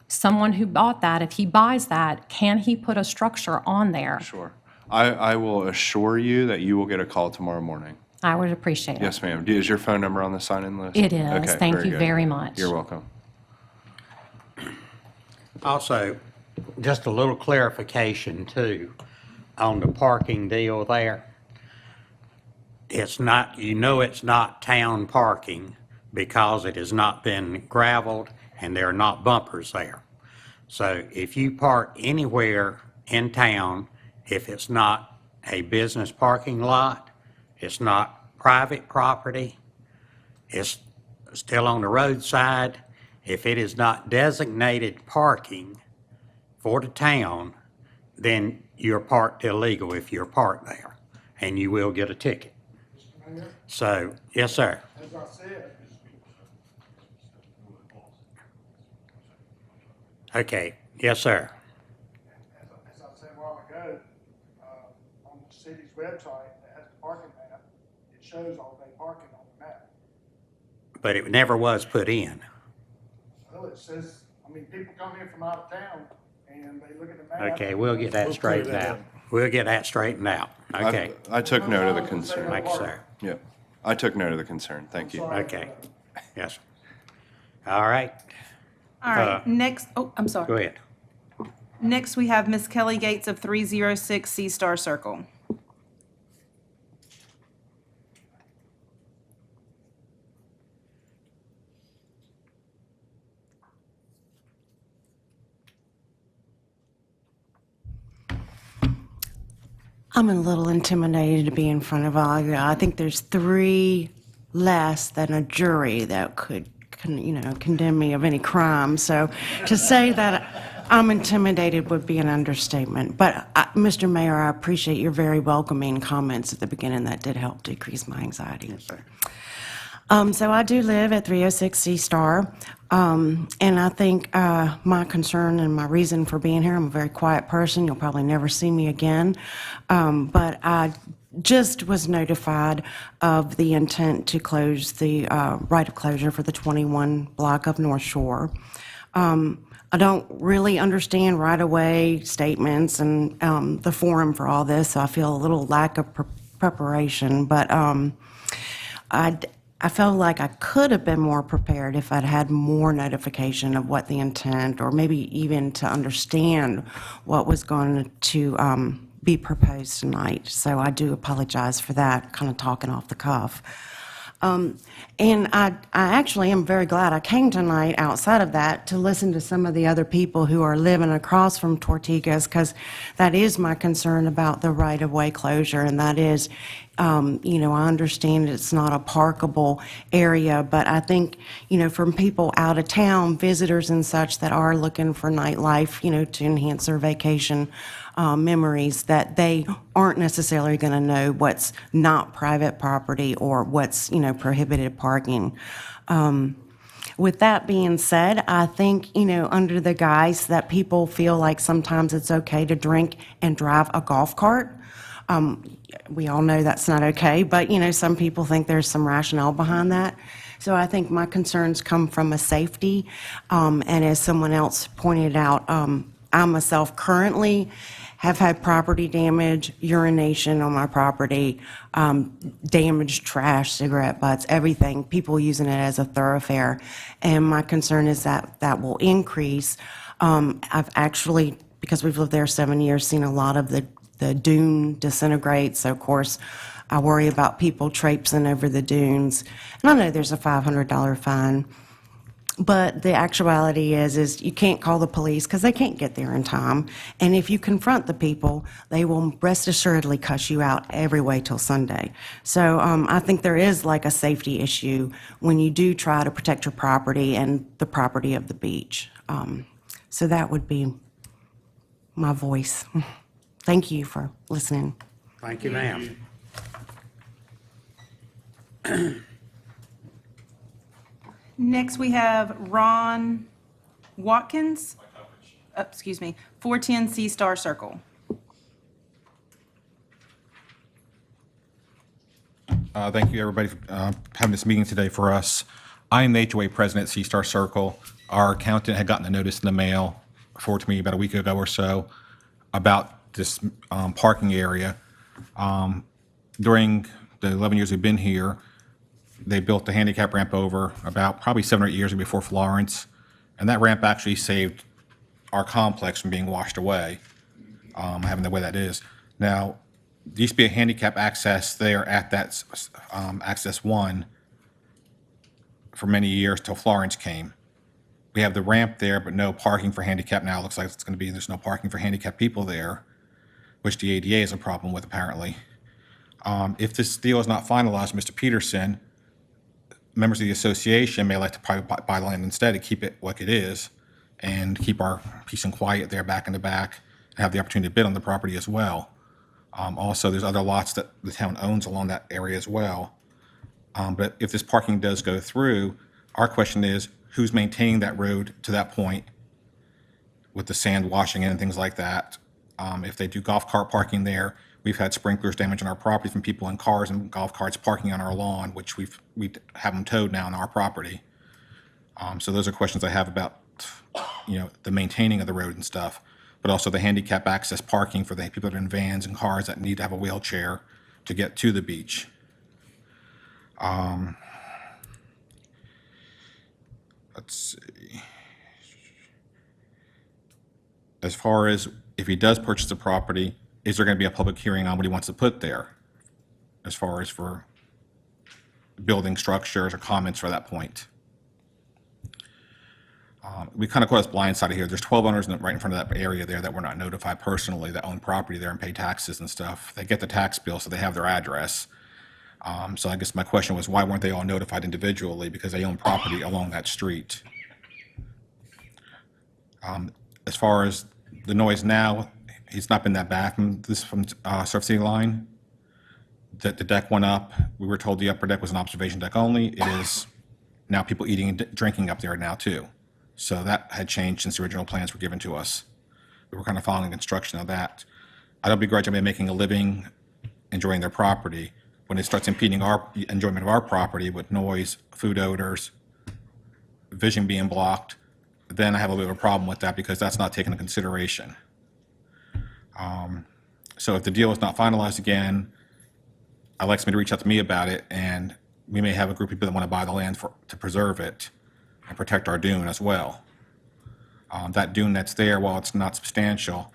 someone who bought that, if he buys that, can he put a structure on there? Sure. I will assure you that you will get a call tomorrow morning. I would appreciate it. Yes, ma'am. Is your phone number on the sign-in list? It is. Okay, Thank you good. very much. You're welcome. Also, just a little clarification too, on the parking deal there. It's not, it's not town parking because it has not been gravelled and there are not bumpers there. So if you park anywhere in town, if it's not a business parking lot, it's not private property, it's still on the roadside, if it is not designated parking for the town, then you're parked illegal if you're parked there, and you will get a ticket. So, yes, sir. As I said, Okay, yes, sir. As I said a while ago, on the city's website that has the parking map, it shows all day parking on the map. But it never was put in. Well, it says, I mean, people come in from out of town and they look at the map. Okay, we'll get that straightened out. We'll get that straightened out. Okay. I took note of the concern. Thank you, sir. Yeah, I took note of the concern. Thank you. Okay, yes. All right, All right, next, oh, I'm sorry. go ahead. Next, we have Miss Kelly Gates of 306 Sea Star Circle. I'm a little intimidated to be in front of all of you. I think there's 3 less than a jury that could, condemn me of any crime. So to say that I'm intimidated would be an understatement. But, Mr. Mayor, I appreciate your very welcoming comments at the beginning. That did help decrease my anxiety. Yes, sir. So I do live at 306 Sea Star, and I think my concern and my reason for being here, I'm a very quiet person. You'll probably never see me again, but I just was notified of the intent to close the right of closure for the 21 block of North Shore. I don't really understand right-of-way statements and the forum for all this, so I feel a little lack of preparation, but I felt like I could have been more prepared if I'd had more notification of what the intent, or maybe even to understand what was going to be proposed tonight. So I do apologize for that, kind of talking off the cuff. And I actually am very glad I came tonight outside of that to listen to some of the other people who are living across from Tortugas, because that is my concern about the right-of-way closure, and that is, I understand it's not a parkable area, but I think, from people out of town, visitors and such that are looking for nightlife, to enhance their vacation memories, that they aren't necessarily going to know what's not private property or what's, prohibited parking. With that being said, I think, under the guise that people feel like sometimes it's okay to drink and drive a golf cart, we all know that's not okay, but, some people think there's some rationale behind that. So I think my concerns come from a safety, and as someone else pointed out, I myself currently have had property damage, urination on my property, damaged trash, cigarette butts, everything, people using it as a thoroughfare. And my concern is that that will increase. I've actually, because we've lived there 7 years, seen a lot of the dune disintegrate. So, of course, I worry about people traipsing over the dunes. And I know there's a $500 fine. But the actuality is you can't call the police because they can't get there in time. And if you confront the people, they will rest assuredly cuss you out every way till Sunday. So I think there is like a safety issue when you do try to protect your property and the property of the beach. So that would be my voice. Thank you for listening. Thank you, ma'am. Next, we have Ron Watkins, 410 Sea Star Circle. Thank you, everybody, for having this meeting today for us. I am the HOA president at Sea Star Circle. Our accountant had gotten a notice in the mail forwarded to me about a week ago or so about this parking area. During the 11 years we've been here, they built the handicap ramp over about probably 7 or 8 years before Florence, and that ramp actually saved our complex from being washed away, having the way that is. Now, there used to be a handicap access there at that access 1 for many years till Florence came. We have the ramp there, but no parking for handicap now. It looks like it's going to be there's no parking for handicapped people there, which the ADA is a problem with apparently. If this deal is not finalized, Mr. Peterson, members of the association may like to probably buy the land instead and keep it like it is and keep our peace and quiet there back in the back and have the opportunity to bid on the property as well. Also, there's other lots that the town owns along that area as well. But if this parking does go through, our question is, who's maintaining that road to that point? with the sand washing in and things like that. If they do golf cart parking there, we've had sprinklers damage on our property from people in cars and golf carts parking on our lawn, which we have them towed now on our property. So those are questions I have about, the maintaining of the road and stuff, but also the handicap access parking for the people that are in vans and cars that need to have a wheelchair to get to the beach. Let's see. As far as if he does purchase the property, is there going to be a public hearing on what he wants to put there? As far as for building structures or comments for that point? We kind of caught us blindsided here. There's 12 owners right in front of that area there that were not notified personally that own property there and pay taxes and stuff. They get the tax bill, so they have their address. So I guess my question was, why weren't they all notified individually? Because they own property along that street. As far as the noise now, he's not been that bad from Surf City line. The deck went up. We were told the upper deck was an observation deck only. It is now people eating and drinking up there now too. So that had changed since the original plans were given to us. We were kind of following construction of that. I don't begrudge anybody making a living, enjoying their property. When it starts impeding our enjoyment of our property with noise, food odors, vision being blocked, then I have a little bit of a problem with that because that's not taken into consideration. So if the deal is not finalized again, I'd like somebody to reach out to me about it, and we may have a group of people that want to buy the land to preserve it and protect our dune as well. That dune that's there, while it's not substantial,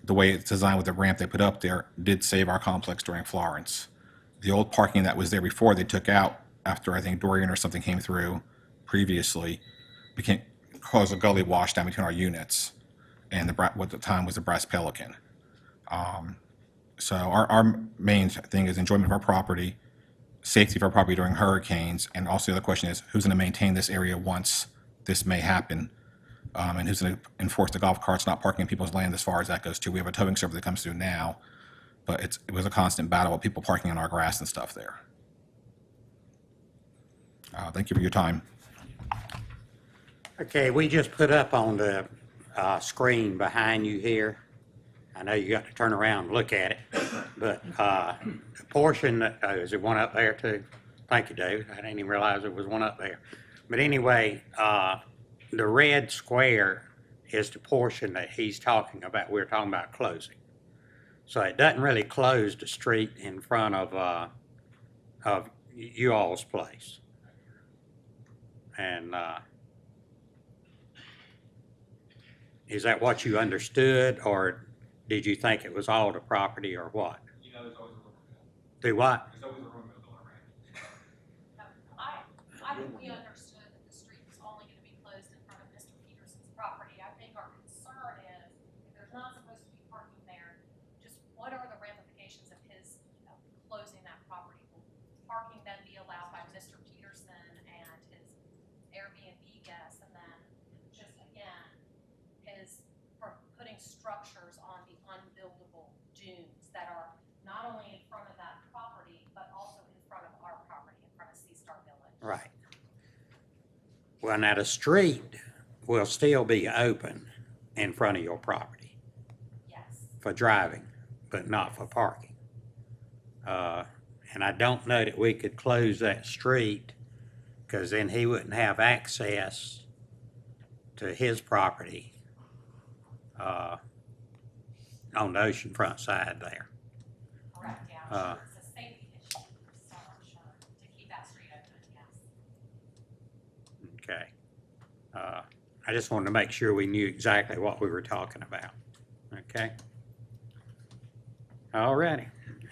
the way it's designed with the ramp they put up there did save our complex during Florence. The old parking that was there before they took out after I think Dorian or something came through previously caused a gully wash down between our units and what at the time was the Brass Pelican. So our main thing is enjoyment of our property, safety of our property during hurricanes, and also the other question is who's going to maintain this area once this may happen, and who's going to enforce the golf carts not parking in people's land as far as that goes too. We have a towing service that comes through now, but it was a constant battle with people parking on our grass and stuff there. Thank you for your time. Okay, we just put up on the screen behind you here. I know you got to turn around and look at it, but the portion that, is there one up there too? Thank you, David. I didn't even realize there was one up there. But anyway, the red square is the portion that he's talking about, we're talking about closing. So it doesn't really close the street in front of you all's place. And is that what you understood, or did you think it was all the property, or what? You know, there's always a rumor mill. Do what? There's always a rumor mill going around. I think we understood that the street was only going to be closed in front of Mr. Peterson's property. I think our concern is, if there's not supposed to be parking there, just what are the ramifications of his closing that property? Will parking then be allowed by Mr. Peterson and his Airbnb guests, and then just again, his putting structures on the unbuildable dunes that are not only in front of that property, but also in front of our property, in front of Sea Star Village. Right. Well, now the street will still be open in front of your property. Yes. For driving, but not for parking. And I don't know that we could close that street, because then he wouldn't have access to his property on the oceanfront side there. Correct, yeah, I'm sure it's a safety issue, so I'm sure, to keep that street open, yes. Okay. I just wanted to make sure we knew exactly what we were talking about. Okay? All righty.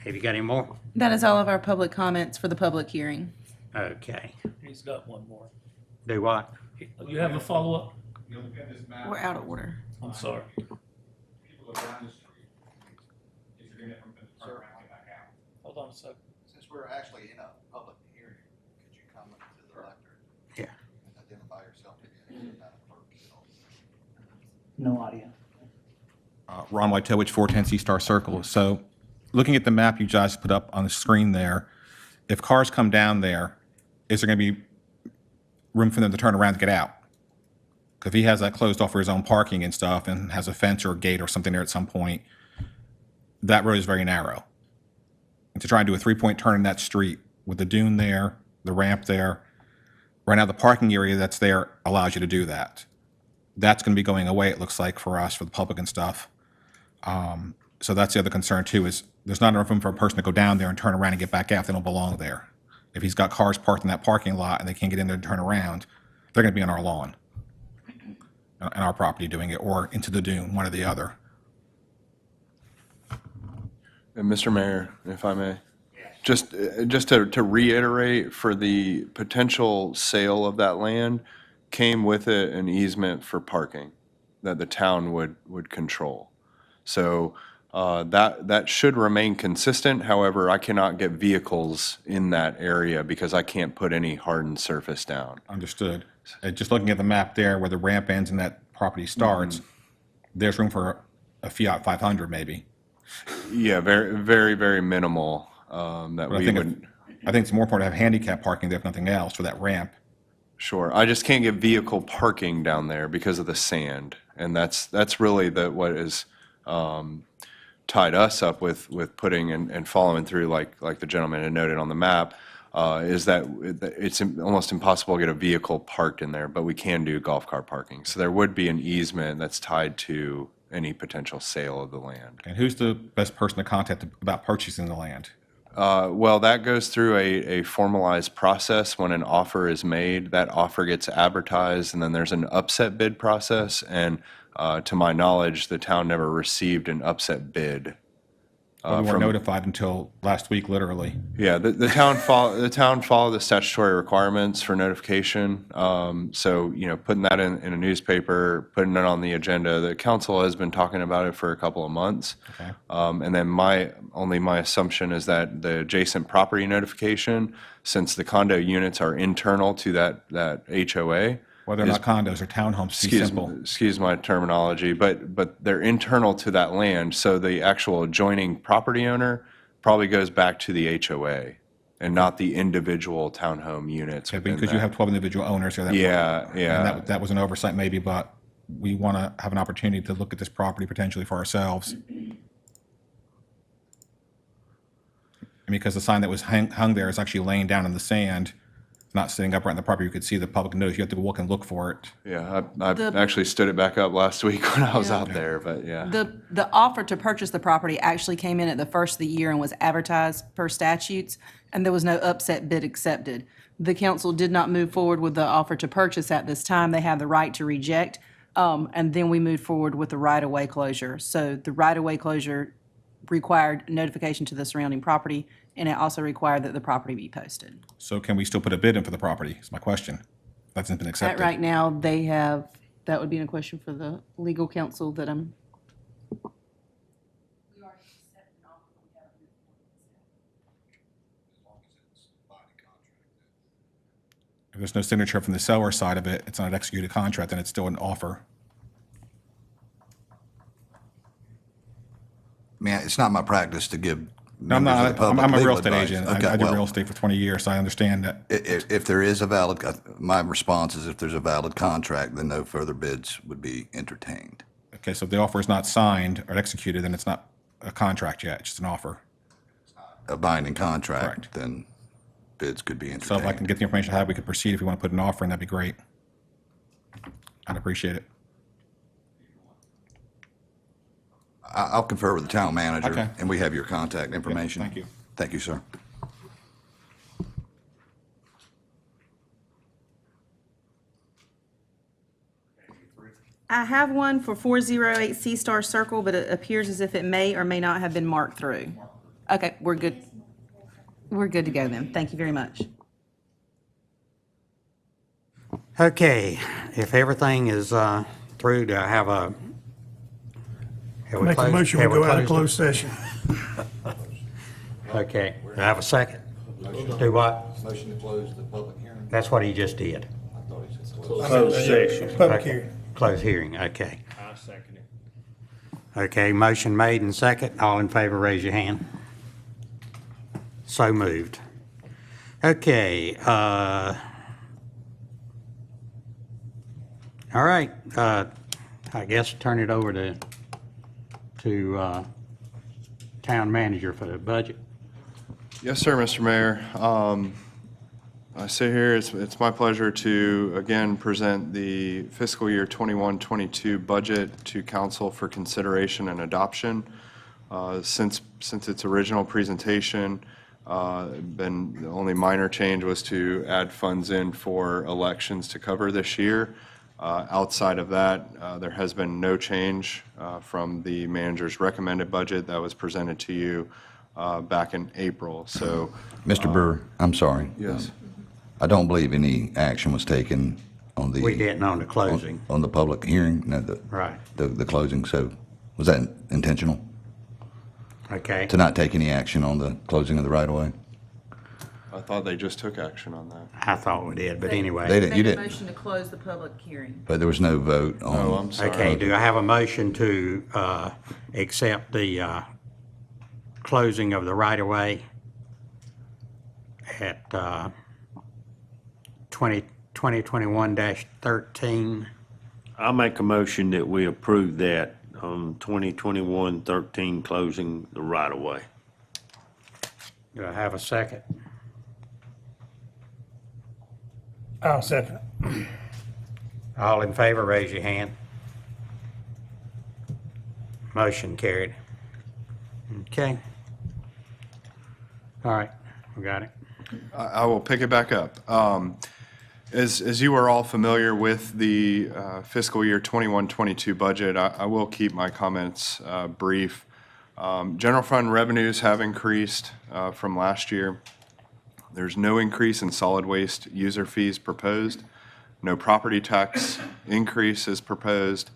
Have you got any more? That is all of our public comments for the public hearing. Okay. He's got one more. Do what? You have a follow-up? We're out of order. I'm sorry. People go down the street. Is there going to turn around and get back out? Hold on a second. Since we're actually in a public hearing, could you come up to the lectern? Yeah. And identify yourself again? No audio. Ron Whitowich, 410 Sea Star Circle. So looking at the map you guys put up on the screen there, if cars come down there, is there going to be room for them to turn around to get out? If he has that closed off for his own parking and stuff and has a fence or a gate or something there at some point, that road is very narrow. And to try and do a 3-point turn in that street with the dune there, the ramp there, right now the parking area that's there allows you to do that. That's going to be going away, it looks like, for us, for the public and stuff. So that's the other concern too, is there's not enough room for a person to go down there and turn around and get back out. They don't belong there. If he's got cars parked in that parking lot and they can't get in there and turn around, they're going to be on our lawn, on our property doing it, or into the dune, one or the other. And Mr. Mayor, if I may, just to reiterate, for the potential sale of that land, came with it an easement for parking that the town would control. So that should remain consistent. However, I cannot get vehicles in that area because I can't put any hardened surface down. Understood. Just looking at the map there where the ramp ends and that property starts, there's room for a Fiat 500 maybe. Yeah, very, very, very minimal. That we would. I think it's more important to have handicap parking there, if nothing else, for that ramp. Sure. I just can't get vehicle parking down there because of the sand, and that's really what is tied us up with putting and following through, like the gentleman had noted on the map, is that it's almost impossible to get a vehicle parked in there, but we can do golf cart parking. So there would be an easement that's tied to any potential sale of the land. And who's the best person to contact about purchasing the land? Well, that goes through a formalized process. When an offer is made, that offer gets advertised, and then there's an upset bid process. And to my knowledge, the town never received an upset bid. We weren't notified until last week, literally. Yeah, the town followed the statutory requirements for notification. So, putting that in a newspaper, putting it on the agenda, the council has been talking about it for a couple of months. Okay. And then my assumption is that the adjacent property notification, since the condo units are internal to that HOA. Well, they're not condos or townhomes, to be simple. Excuse my terminology, but they're internal to that land, so the actual adjoining property owner probably goes back to the HOA and not the individual townhome units. Okay, because you have 12 individual owners here. Yeah. And that was an oversight maybe, but we want to have an opportunity to look at this property potentially for ourselves. Because the sign that was hung there is actually laying down in the sand, not sitting upright in the property. You could see the public notice. You have to walk and look for it. Yeah, I actually stood it back up last week when I was out there, but yeah. The offer to purchase the property actually came in at the first of the year and was advertised per statutes, and there was no upset bid accepted. The council did not move forward with the offer to purchase at this time. They have the right to reject, and then we moved forward with the right-of-way closure. So the right-of-way closure required notification to the surrounding property, and it also required that the property be posted. So can we still put a bid in for the property, is my question. That hasn't been accepted. Right now, they have, that would be a question for the legal counsel that I'm. If there's no signature from the seller side of it, it's not an executed contract, then it's still an offer. Man, it's not my practice to give No, I'm members of not. the public I'm a legal real estate advice. agent. Okay, I do well, real estate for 20 years, so I understand that. If there is a valid, my response is if there's a valid contract, then no further bids would be entertained. Okay, so if the offer is not signed or executed, then it's not a contract yet, it's just an offer. A binding contract, Correct. then bids could be So entertained. if I can get the information I have, we could proceed. If you want to put an offer in, that'd be great. I'd appreciate it. I'll confer with the town manager. Okay. And we have your contact information. Thank you. Thank you, sir. I have one for 408 Sea Star Circle, but it appears as if it may or may not have been marked through. Okay, we're good. We're good to go then. Thank you very much. Okay, if everything is through, do I have a? have we Make a closed- motion, we have go out of closed it? closed session. Okay, do I have a second? Do what? Motion to close the public hearing. That's what he just did. Closed session. Public Okay. hearing. Closed hearing, okay. I second it. Okay, motion made and second. All in favor, raise your hand. So moved. Okay, All right, I guess turn it over to town manager for the budget. Yes, sir, Mr. Mayor. I sit here, it's my pleasure to again present the fiscal year 21-22 budget to council for consideration and adoption. Since its original presentation, the only minor change was to add funds in for elections to cover this year. Outside of that, there has been no change from the manager's recommended budget that was presented to you back in April. So, Mr. Burr, I'm sorry. Yes. I don't believe any action was taken on the. We didn't on the closing. On the public hearing, no, Right. the closing. So was that intentional? Okay. To not take any action on the closing of the right-of-way? I thought they just took action on that. I thought we did, but anyway. They didn't, you Make a didn't, motion to close the public hearing. but there was no vote on. Oh, I'm sorry. Okay, do I have a motion to accept the closing of the right-of-way at 2021-13? I'll make a motion that we approve that, 2021-13 closing the right-of-way. Do I have a second? I'll second it. All in favor, raise your hand. Motion carried. Okay. All right, we got it. I will pick it back up. As you are all familiar with the fiscal year 21-22 budget, I will keep my comments brief. General fund revenues have increased from last year. There's no increase in solid waste user fees proposed, no property tax increase is proposed,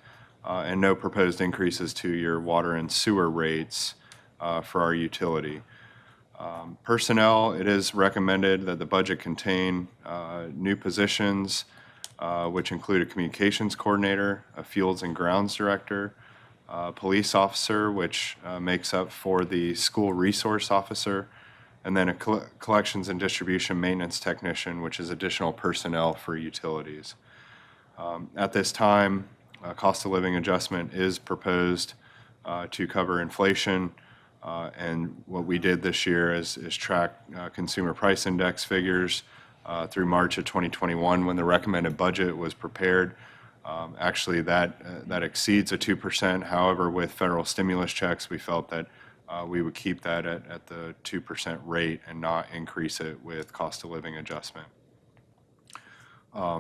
and no proposed increases to your water and sewer rates for our utility. Personnel, it is recommended that the budget contain new positions, which include a communications coordinator, a fields and grounds director, a police officer, which makes up for the school resource officer, and then a collections and distribution maintenance technician, which is additional personnel for utilities. At this time, a cost of living adjustment is proposed to cover inflation. And what we did this year is track consumer price index figures through March of 2021 when the recommended budget was prepared. Actually, that exceeds a 2%. However, with federal stimulus checks, we felt that we would keep that at the 2% rate and not increase it with cost of living adjustment.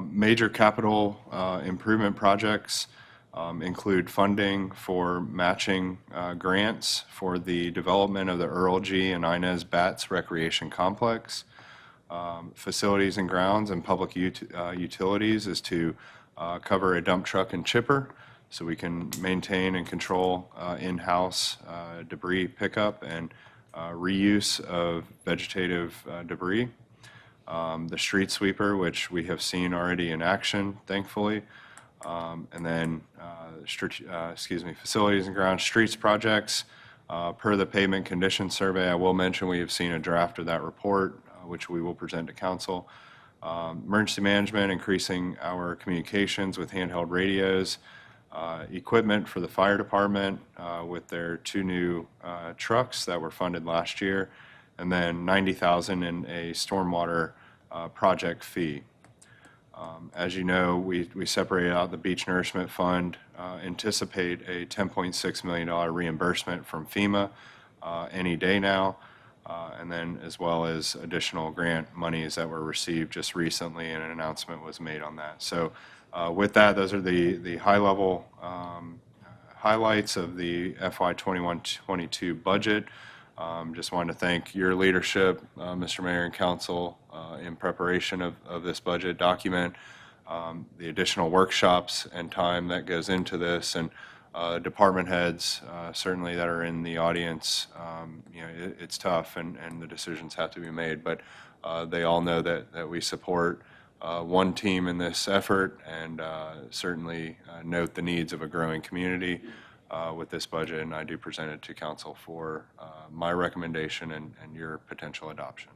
Major capital improvement projects include funding for matching grants for the development of the Earl G. and Inez Batts Recreation Complex. Facilities and grounds and public utilities is to cover a dump truck and chipper so we can maintain and control in-house debris pickup and reuse of vegetative debris. The street sweeper, which we have seen already in action, thankfully. And then, facilities and grounds streets projects. Per the pavement condition survey, I will mention we have seen a draft of that report, which we will present to council. Emergency management, increasing our communications with handheld radios. Equipment for the fire department with their 2 new trucks that were funded last year. And then $90,000 in a stormwater project fee. As you know, we separated out the Beach Nourishment Fund, anticipate a $10.6 million reimbursement from FEMA any day now, and then as well as additional grant monies that were received just recently, and an announcement was made on that. So with that, those are the high-level highlights of the FY 21-22 budget. Just wanted to thank your leadership, Mr. Mayor and Council, in preparation of this budget document, the additional workshops and time that goes into this, and department heads certainly that are in the audience. It's tough, and the decisions have to be made, but they all know that we support one team in this effort, and certainly note the needs of a growing community with this budget, and I do present it to council for my recommendation and your potential adoption.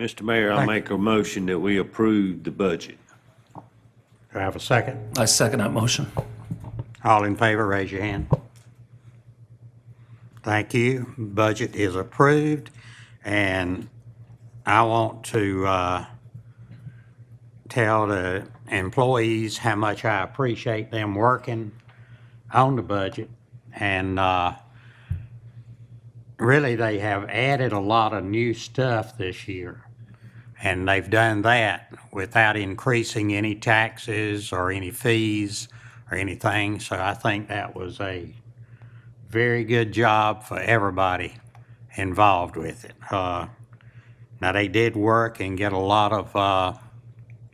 Mr. Mayor, I'll Thank make a motion that we approve the budget. Do I have a second? I second that motion. All in favor, raise your hand. Thank you. Budget is approved, and I want to tell the employees how much I appreciate them working on the budget. And really, they have added a lot of new stuff this year. And they've done that without increasing any taxes or any fees or anything. So I think that was a very good job for everybody involved with it. Now, they did work and get a lot of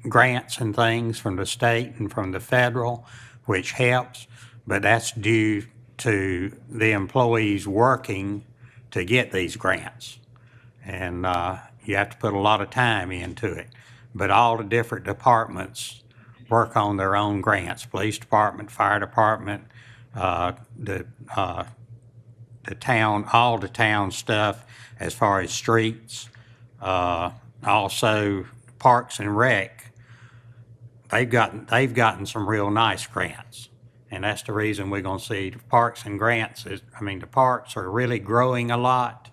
grants and things from the state and from the federal, which helps, but that's due to the employees working to get these grants. And you have to put a lot of time into it. But all the different departments work on their own grants: police department, fire department, the town, all the town stuff as far as streets, also Parks and Rec. They've gotten some real nice grants, and that's the reason we're going to see the parks and grants. The parks are really growing a lot,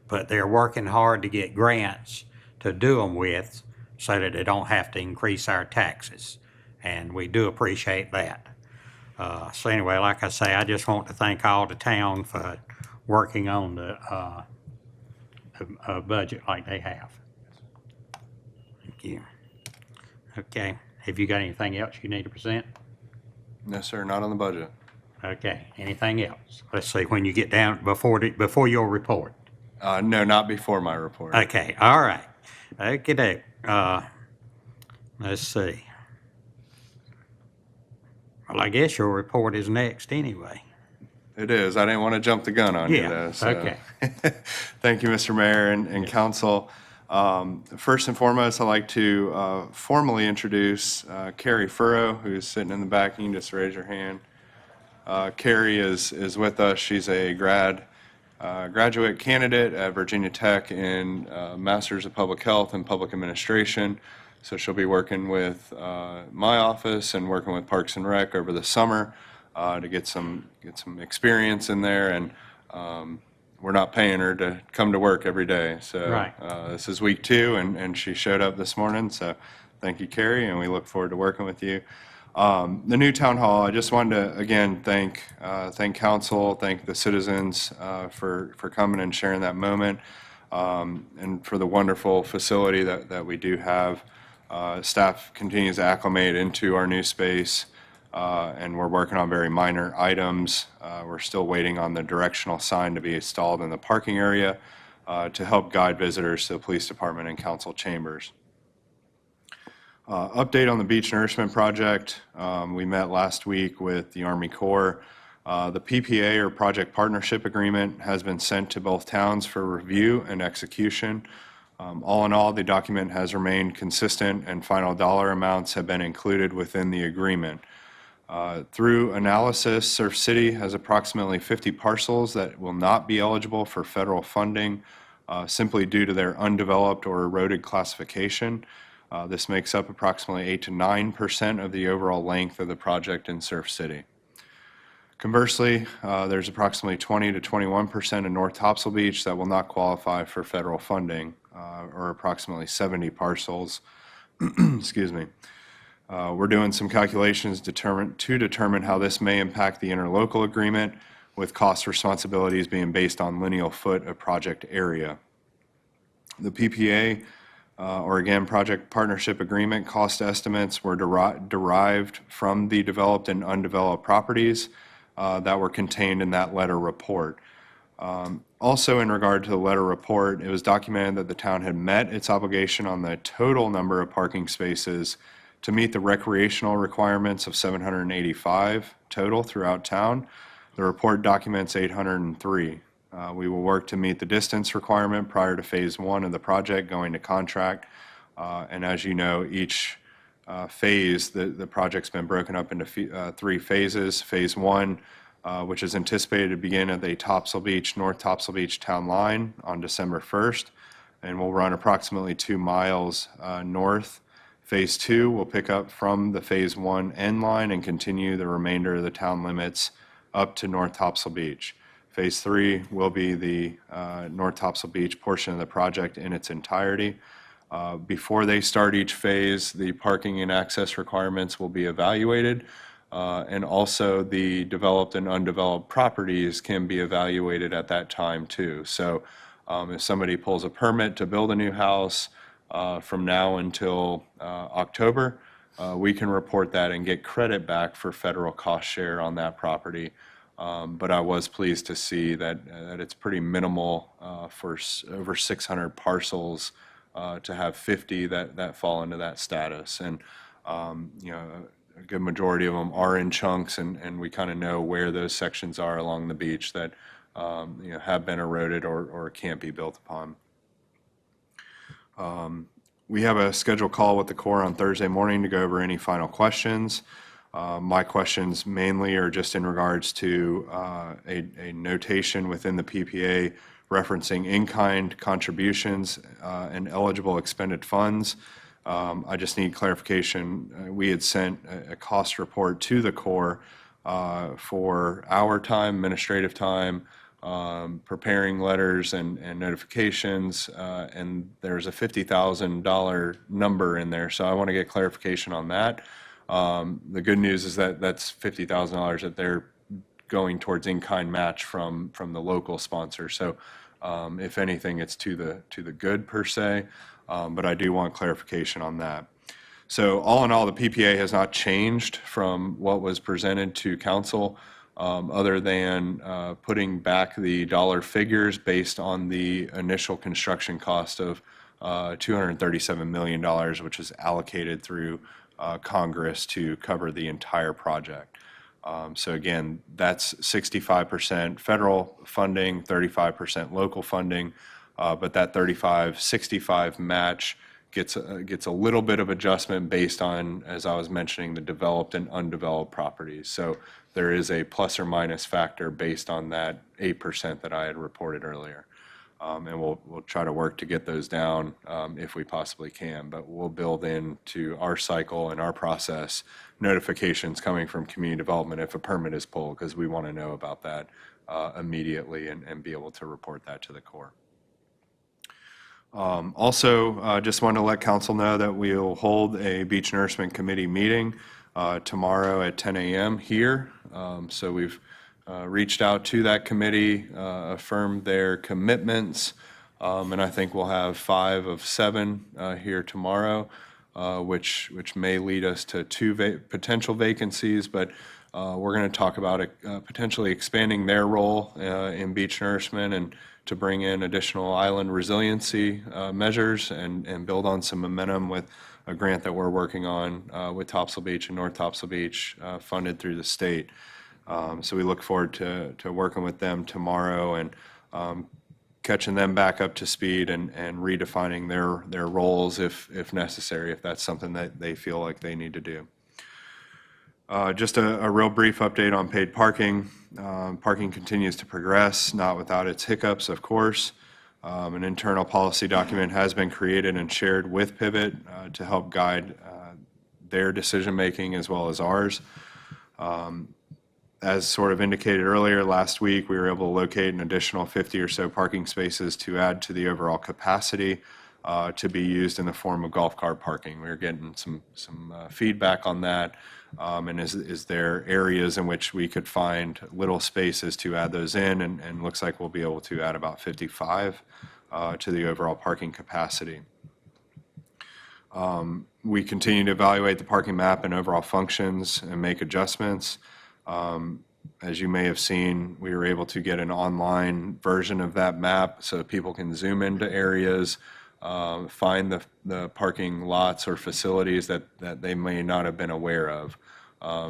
but they're working hard to get grants to do them with, so that they don't have to increase our taxes, and we do appreciate that. So anyway, like I say, I just want to thank all the town for working on the budget like they have. Thank you. Okay, have you got anything else you need to present? No, sir, not on the budget. Okay, anything else? Let's see, when you get down, before your report. No, not before my report. Okay, all right. Okay, let's see. Well, I guess your report is next anyway. It is. I didn't want to jump the gun on you, Yeah, though. So. okay. Thank you, Mr. Mayor and council. First and foremost, I'd like to formally introduce Carrie Furrow, who's sitting in the back. You can just raise your hand. Carrie is with us. She's a graduate candidate at Virginia Tech in Masters of Public Health and Public Administration. So she'll be working with my office and working with Parks and Rec over the summer to get some experience in there. And we're not paying her to come to work every day. So Right. This is week 2, and she showed up this morning. So thank you, Carrie, and we look forward to working with you. The new town hall, I just wanted to, again, thank council, thank the citizens for coming and sharing that moment, and for the wonderful facility that we do have. Staff continues to acclimate into our new space, and we're working on very minor items. We're still waiting on the directional sign to be installed in the parking area to help guide visitors to the police department and council chambers. Update on the beach nourishment project. We met last week with the Army Corps. The PPA, or Project Partnership Agreement, has been sent to both towns for review and execution. All in all, the document has remained consistent, and final dollar amounts have been included within the agreement. Through analysis, Surf City has approximately 50 parcels that will not be eligible for federal funding simply due to their undeveloped or eroded classification. This makes up approximately 8 to 9% of the overall length of the project in Surf City. Conversely, there's approximately 20 to 21% of North Topsail Beach that will not qualify for federal funding, or approximately 70 parcels. Excuse me. We're doing some calculations to determine how this may impact the interlocal agreement, with cost responsibilities being based on lineal foot of project area. The PPA, or again, Project Partnership Agreement, cost estimates were derived from the developed and undeveloped properties that were contained in that letter report. Also, in regard to the letter report, it was documented that the town had met its obligation on the total number of parking spaces to meet the recreational requirements of 785 total throughout town. The report documents 803. We will work to meet the distance requirement prior to phase 1 of the project going to contract. And as you know, each phase, the project's been broken up into 3 phases. Phase 1, which is anticipated to begin at the North Topsail Beach town line on December 1st. and will run approximately 2 miles north. Phase 2 will pick up from the Phase 1 end line and continue the remainder of the town limits up to North Topsail Beach. Phase 3 will be the North Topsail Beach portion of the project in its entirety. Before they start each phase, the parking and access requirements will be evaluated, and also the developed and undeveloped properties can be evaluated at that time too. So if somebody pulls a permit to build a new house from now until October, we can report that and get credit back for federal cost share on that property. But I was pleased to see that it's pretty minimal for over 600 parcels to have 50 that fall into that status. And, you know, a good majority of them are in chunks, and we kind of know where those sections are along the beach that, you know, have been eroded or can't be built upon. We have a scheduled call with the Corps on Thursday morning to go over any final questions. My questions mainly are just in regards to a notation within the PPA referencing in-kind contributions and eligible expended funds. I just need clarification. We had sent a cost report to the Corps for our time, administrative time, preparing letters and notifications, and there's a $50,000 number in there. So I want to get clarification on that. The good news is that that's $50,000 that they're going towards in-kind match from the local sponsor. So if anything, it's to the good per se, but I do want clarification on that. So all in all, the PPA has not changed from what was presented to council, other than putting back the dollar figures based on the initial construction cost of $237 million, which is allocated through Congress to cover the entire project. So again, that's 65% federal funding, 35% local funding, but that 35-65 match gets a little bit of adjustment based on, as I was mentioning, the developed and undeveloped properties. So there is a plus or minus factor based on that 8% that I had reported earlier. And we'll try to work to get those down if we possibly can, but we'll build into our cycle and our process notifications coming from community development if a permit is pulled, because we want to know about that immediately and be able to report that to the Corps. Also, just want to let council know that we'll hold a Beach Nourishment Committee meeting tomorrow at 10 a.m. here. So we've reached out to that committee, affirmed their commitments, and I think we'll have 5 of 7 here tomorrow, which may lead us to 2 potential vacancies, but we're going to talk about potentially expanding their role in beach nourishment and to bring in additional island resiliency measures and build on some momentum with a grant that we're working on with Topsail Beach and North Topsail Beach funded through the state. So we look forward to working with them tomorrow and catching them back up to speed and redefining their roles if necessary, if that's something that they feel like they need to do. Just a real brief update on paid parking. Parking continues to progress, not without its hiccups, of course. An internal policy document has been created and shared with Pivot to help guide their decision-making as well as ours. As sort of indicated earlier, last week we were able to locate an additional 50 or so parking spaces to add to the overall capacity to be used in the form of golf cart parking. We were getting some feedback on that, and is there areas in which we could find little spaces to add those in, and looks like we'll be able to add about 55 to the overall parking capacity. We continue to evaluate the parking map and overall functions and make adjustments. As you may have seen, we were able to get an online version of that map so that people can zoom into areas, find the parking lots or facilities that they may not have been aware of.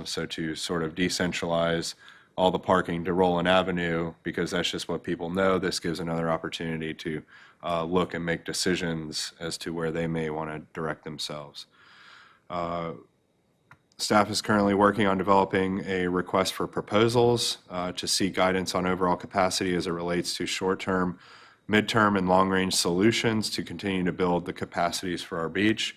So to sort of decentralize all the parking to Roland Avenue, because that's just what people know, this gives another opportunity to look and make decisions as to where they may want to direct themselves. Staff is currently working on developing a request for proposals to seek guidance on overall capacity as it relates to short-term midterm and long-range solutions to continue to build the capacities for our beach.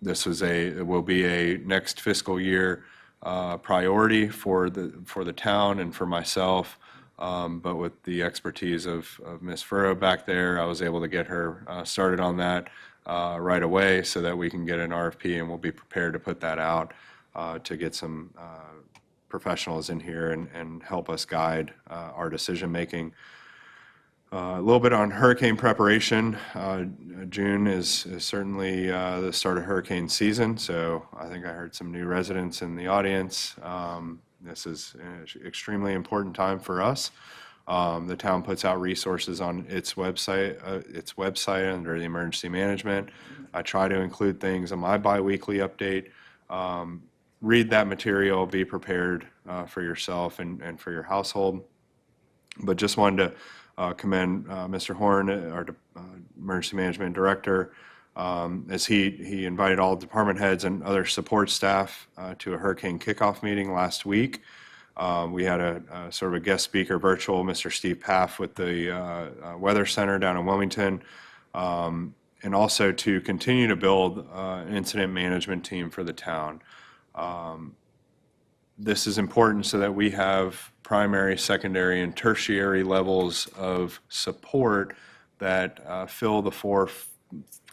This will be a next fiscal year priority for the town and for myself. But with the expertise of Ms. Furrow back there, I was able to get her started on that right away so that we can get an RFP, and we'll be prepared to put that out to get some professionals in here and help us guide our decision-making. A little bit on hurricane preparation. June is certainly the start of hurricane season, so I think I heard some new residents in the audience. This is an extremely important time for us. The town puts out resources on its website under the emergency management. I try to include things in my biweekly update. Read that material, be prepared for yourself and for your household. But just wanted to commend Mr. Horn, our emergency management director, as he invited all department heads and other support staff to a hurricane kickoff meeting last week. We had a sort of a guest speaker virtual, Mr. Steve Paff with the Weather Center down in Wilmington, and also to continue to build an incident management team for the town. This is important so that we have primary, secondary, and tertiary levels of support that fill the four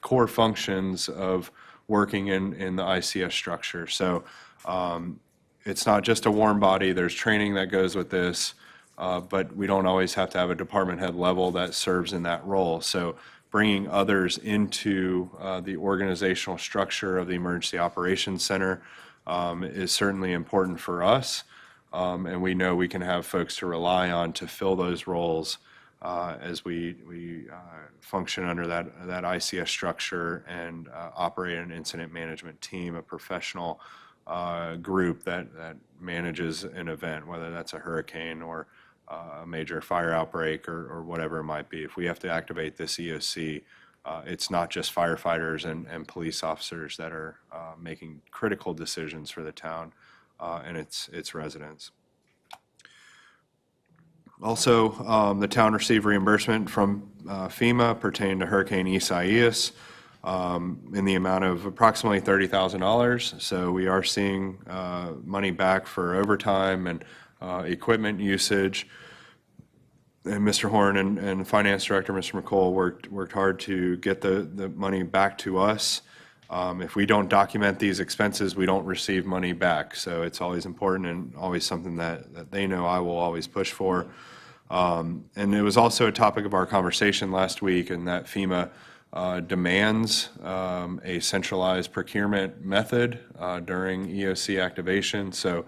core functions of working in the ICS structure. So it's not just a warm body, there's training that goes with this, but we don't always have to have a department head level that serves in that role. So bringing others into the organizational structure of the Emergency Operations Center is certainly important for us. And we know we can have folks to rely on to fill those roles as we function under that ICS structure and operate an incident management team, a professional group that manages an event, whether that's a hurricane or a major fire outbreak or whatever it might be. If we have to activate this EOC, it's not just firefighters and police officers that are making critical decisions for the town and its residents. Also, the town received reimbursement from FEMA pertaining to Hurricane Isaias in the amount of approximately $30,000. So we are seeing money back for overtime and equipment usage. And Mr. Horn and Finance Director, Mr. McColl, worked hard to get the money back to us. If we don't document these expenses, we don't receive money back. So it's always important and always something that they know I will always push for. And it was also a topic of our conversation last week, and that FEMA demands a centralized procurement method during EOC activation. So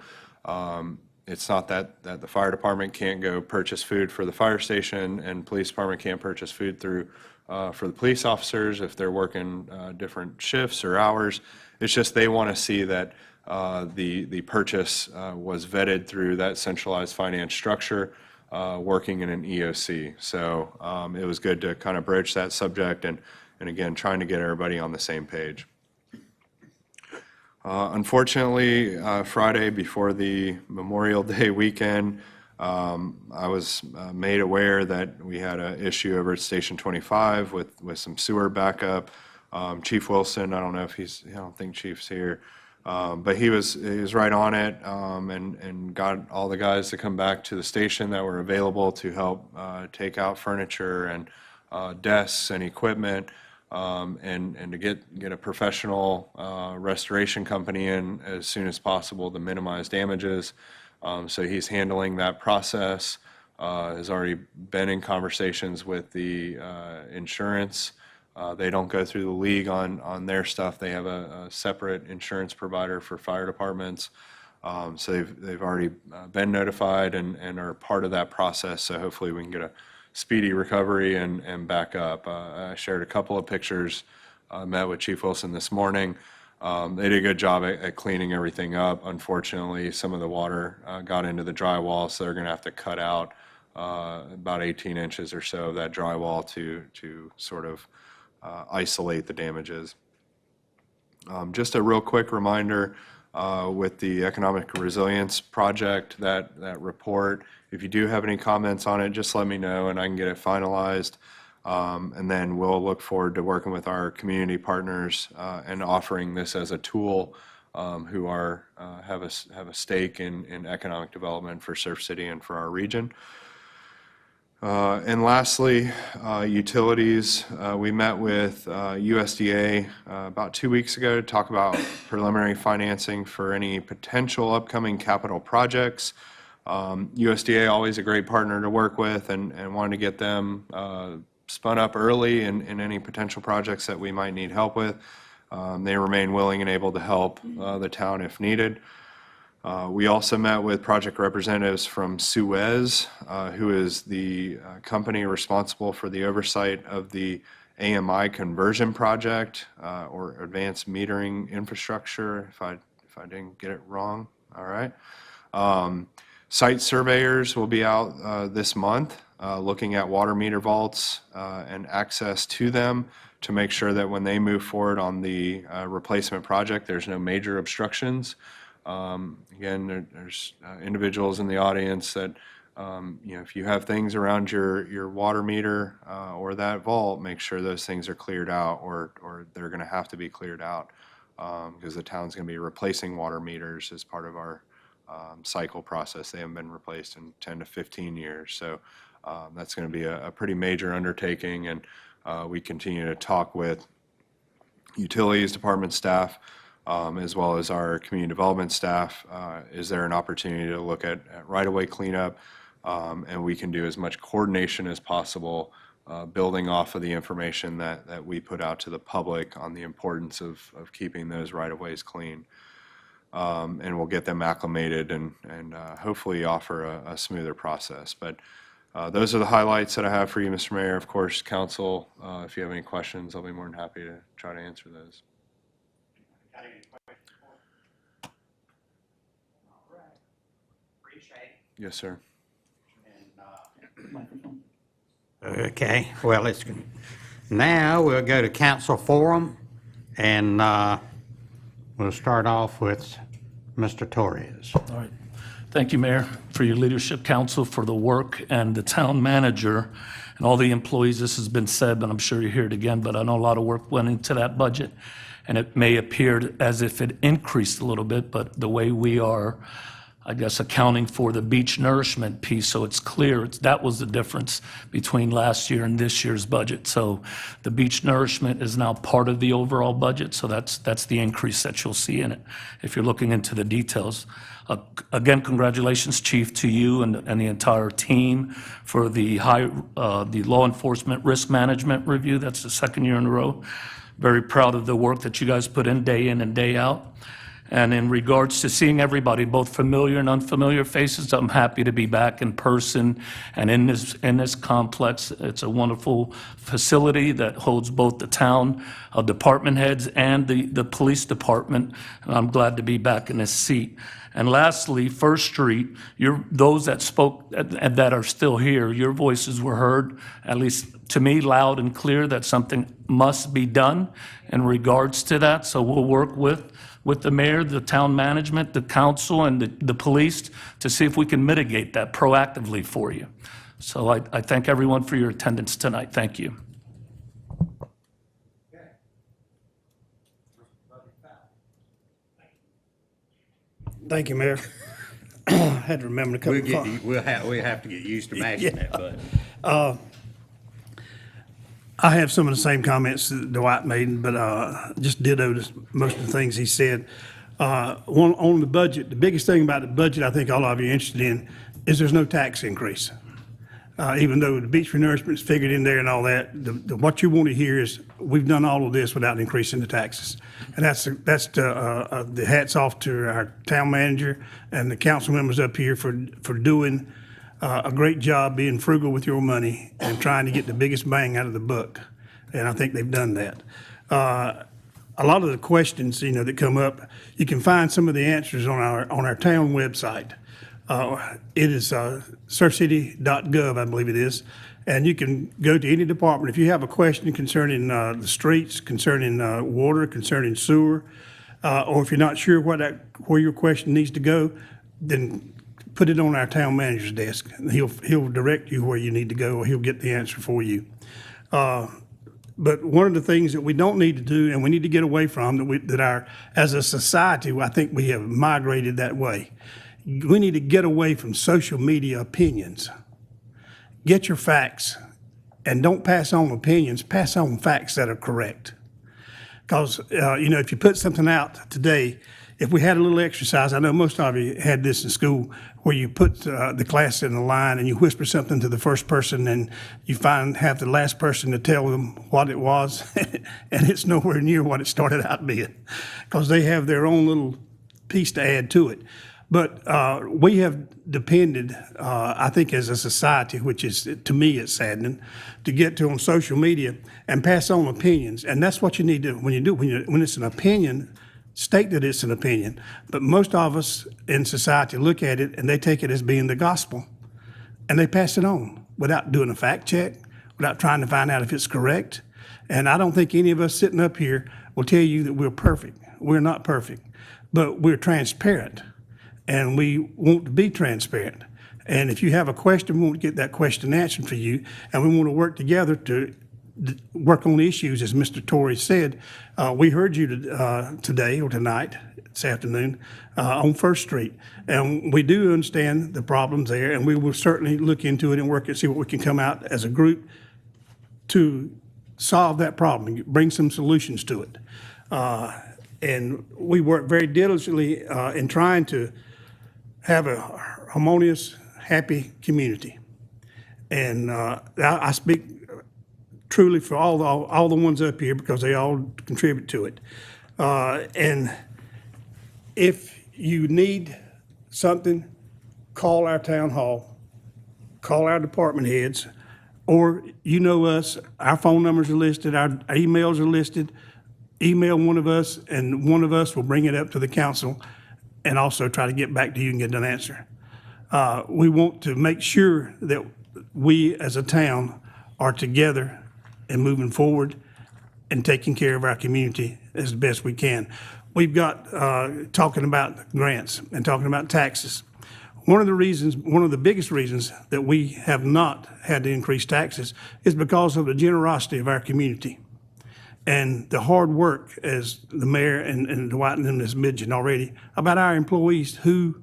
it's not that the fire department can't go purchase food for the fire station and police department can't purchase food for the police officers if they're working different shifts or hours. It's just they want to see that the purchase was vetted through that centralized finance structure working in an EOC. So it was good to kind of bridge that subject and again, trying to get everybody on the same page. Unfortunately, Friday before the Memorial Day weekend, I was made aware that we had an issue over at Station 25 with some sewer backup. Chief Wilson, I don't know if I don't think Chief's here, but he was right on it and got all the guys to come back to the station that were available to help take out furniture and desks and equipment. And to get a professional restoration company in as soon as possible to minimize damages. So he's handling that process, has already been in conversations with the insurance. They don't go through the league on their stuff. They have a separate insurance provider for fire departments. So they've already been notified and are part of that process. So hopefully we can get a speedy recovery and back up. I shared a couple of pictures. Met with Chief Wilson this morning. They did a good job at cleaning everything up. Unfortunately, some of the water got into the drywall, so they're going to have to cut out about 18 inches or so of that drywall to sort of isolate the damages. Just a real quick reminder, with the Economic Resilience Project, that report. If you do have any comments on it, just let me know and I can get it finalized. And then we'll look forward to working with our community partners and offering this as a tool who have a stake in economic development for Surf City and for our region. And lastly, utilities. We met with USDA about 2 weeks ago to talk about preliminary financing for any potential upcoming capital projects. USDA, always a great partner to work with, and wanted to get them spun up early in any potential projects that we might need help with. They remain willing and able to help the town if needed. We also met with project representatives from Suez, who is the company responsible for the oversight of the AMI conversion project, or advanced metering infrastructure, if I didn't get it wrong. All right. Site surveyors will be out this month looking at water meter vaults and access to them to make sure that when they move forward on the replacement project, there's no major obstructions. Again, there's individuals in the audience that, if you have things around your water meter or that vault, make sure those things are cleared out, or they're going to have to be cleared out because the town's going to be replacing water meters as part of our cycle process. They haven't been replaced in 10 to 15 years. So that's going to be a pretty major undertaking, and we continue to talk with utilities department staff as well as our community development staff. Is there an opportunity to look at right-of-way cleanup? And we can do as much coordination as possible, building off of the information that we put out to the public on the importance of keeping those right-of-ways clean. And we'll get them acclimated and hopefully offer a smoother process. But those are the highlights that I have for you, Mr. Mayor. Of course, council, if you have any questions, I'll be more than happy to try to answer those. Yes, sir. Okay, well, now we'll go to council forum, and we'll start off with Mr. Torres. All right. Thank you, Mayor, for your leadership, council, for the work, and the town manager and all the employees. This has been said, but I'm sure you hear it again, but I know a lot of work went into that budget, and it may appear as if it increased a little bit, but the way we are, I guess, accounting for the beach nourishment piece, so it's clear that was the difference between last year and this year's budget. So the beach nourishment is now part of the overall budget, so that's the increase that you'll see in it if you're looking into the details. Again, congratulations, Chief, to you and the entire team for the law enforcement risk management review. That's the second year in a row. Very proud of the work that you guys put in and day out. And in regards to seeing everybody, both familiar and unfamiliar faces, I'm happy to be back in person and in this complex. It's a wonderful facility that holds both the town department heads and the police department. And I'm glad to be back in this seat. And lastly, First Street, those that spoke and that are still here, your voices were heard, at least to me, loud and clear, that something must be done in regards to that. So we'll work with the mayor, the town management, the council, and the police to see if we can mitigate that proactively for you. So I thank everyone for your attendance tonight. Thank you. Thank you, Mayor. I had to remember to come. We'll have to get used to matching that, but. I have some of the same comments that Dwight made, but just ditto most of the things he said. On the budget, the biggest thing about the budget I think all of you are interested in is there's no tax increase. Even though the beach renourishment is figured in there and all that, what you want to hear is we've done all of this without increasing the taxes. And that's the hats off to our town manager and the council members up here for doing a great job being frugal with your money and trying to get the biggest bang out of the buck. And I think they've done that. A lot of the questions, that come up, you can find some of the answers on our town website. It is surfcity.gov, I believe it is. And you can go to any department. If you have a question concerning the streets, concerning water, concerning sewer, or if you're not sure where your question needs to go, then put it on our town manager's desk. He'll direct you where you need to go, or he'll get the answer for you. But one of the things that we don't need to do, and we need to get away from, as a society, I think we have migrated that way. We need to get away from social media opinions. Get your facts, and don't pass on opinions, pass on facts that are correct. Because, if you put something out today, if we had a little exercise, I know most of you had this in school, where you put the class in a line and you whisper something to the first person and you have the last person to tell them what it was, and it's nowhere near what it started out being, because they have their own little piece to add to it. But we have depended, I think, as a society, which is, to me, it's saddening, to get to on social media and pass on opinions. And that's what you need to, when it's an opinion, state that it's an opinion. But most of us in society look at it and they take it as being the gospel, and they pass it on without doing a fact check, without trying to find out if it's correct. And I don't think any of us sitting up here will tell you that we're perfect. We're not perfect, but we're transparent, and we want to be transparent. And if you have a question, we want to get that question answered for you, and we want to work together to work on the issues, as Mr. Torres said. We heard you today or tonight, this afternoon, on First Street. And we do understand the problems there, and we will certainly look into it and work and see what we can come out as a group to solve that problem and bring some solutions to it. And we work very diligently in trying to have a harmonious, happy community. And I speak truly for all the ones up here, because they all contribute to it. And if you need something, call our town hall, call our department heads, or you know us, our phone numbers are listed, our emails are listed. Email one of us, and one of us will bring it up to the council and also try to get back to you and get an answer. We want to make sure that we as a town are together and moving forward and taking care of our community as best we can. We've got, talking about grants and talking about taxes. One of the biggest reasons that we have not had to increase taxes is because of the generosity of our community and the hard work, as the mayor and Dwight and them has mentioned already, about our employees who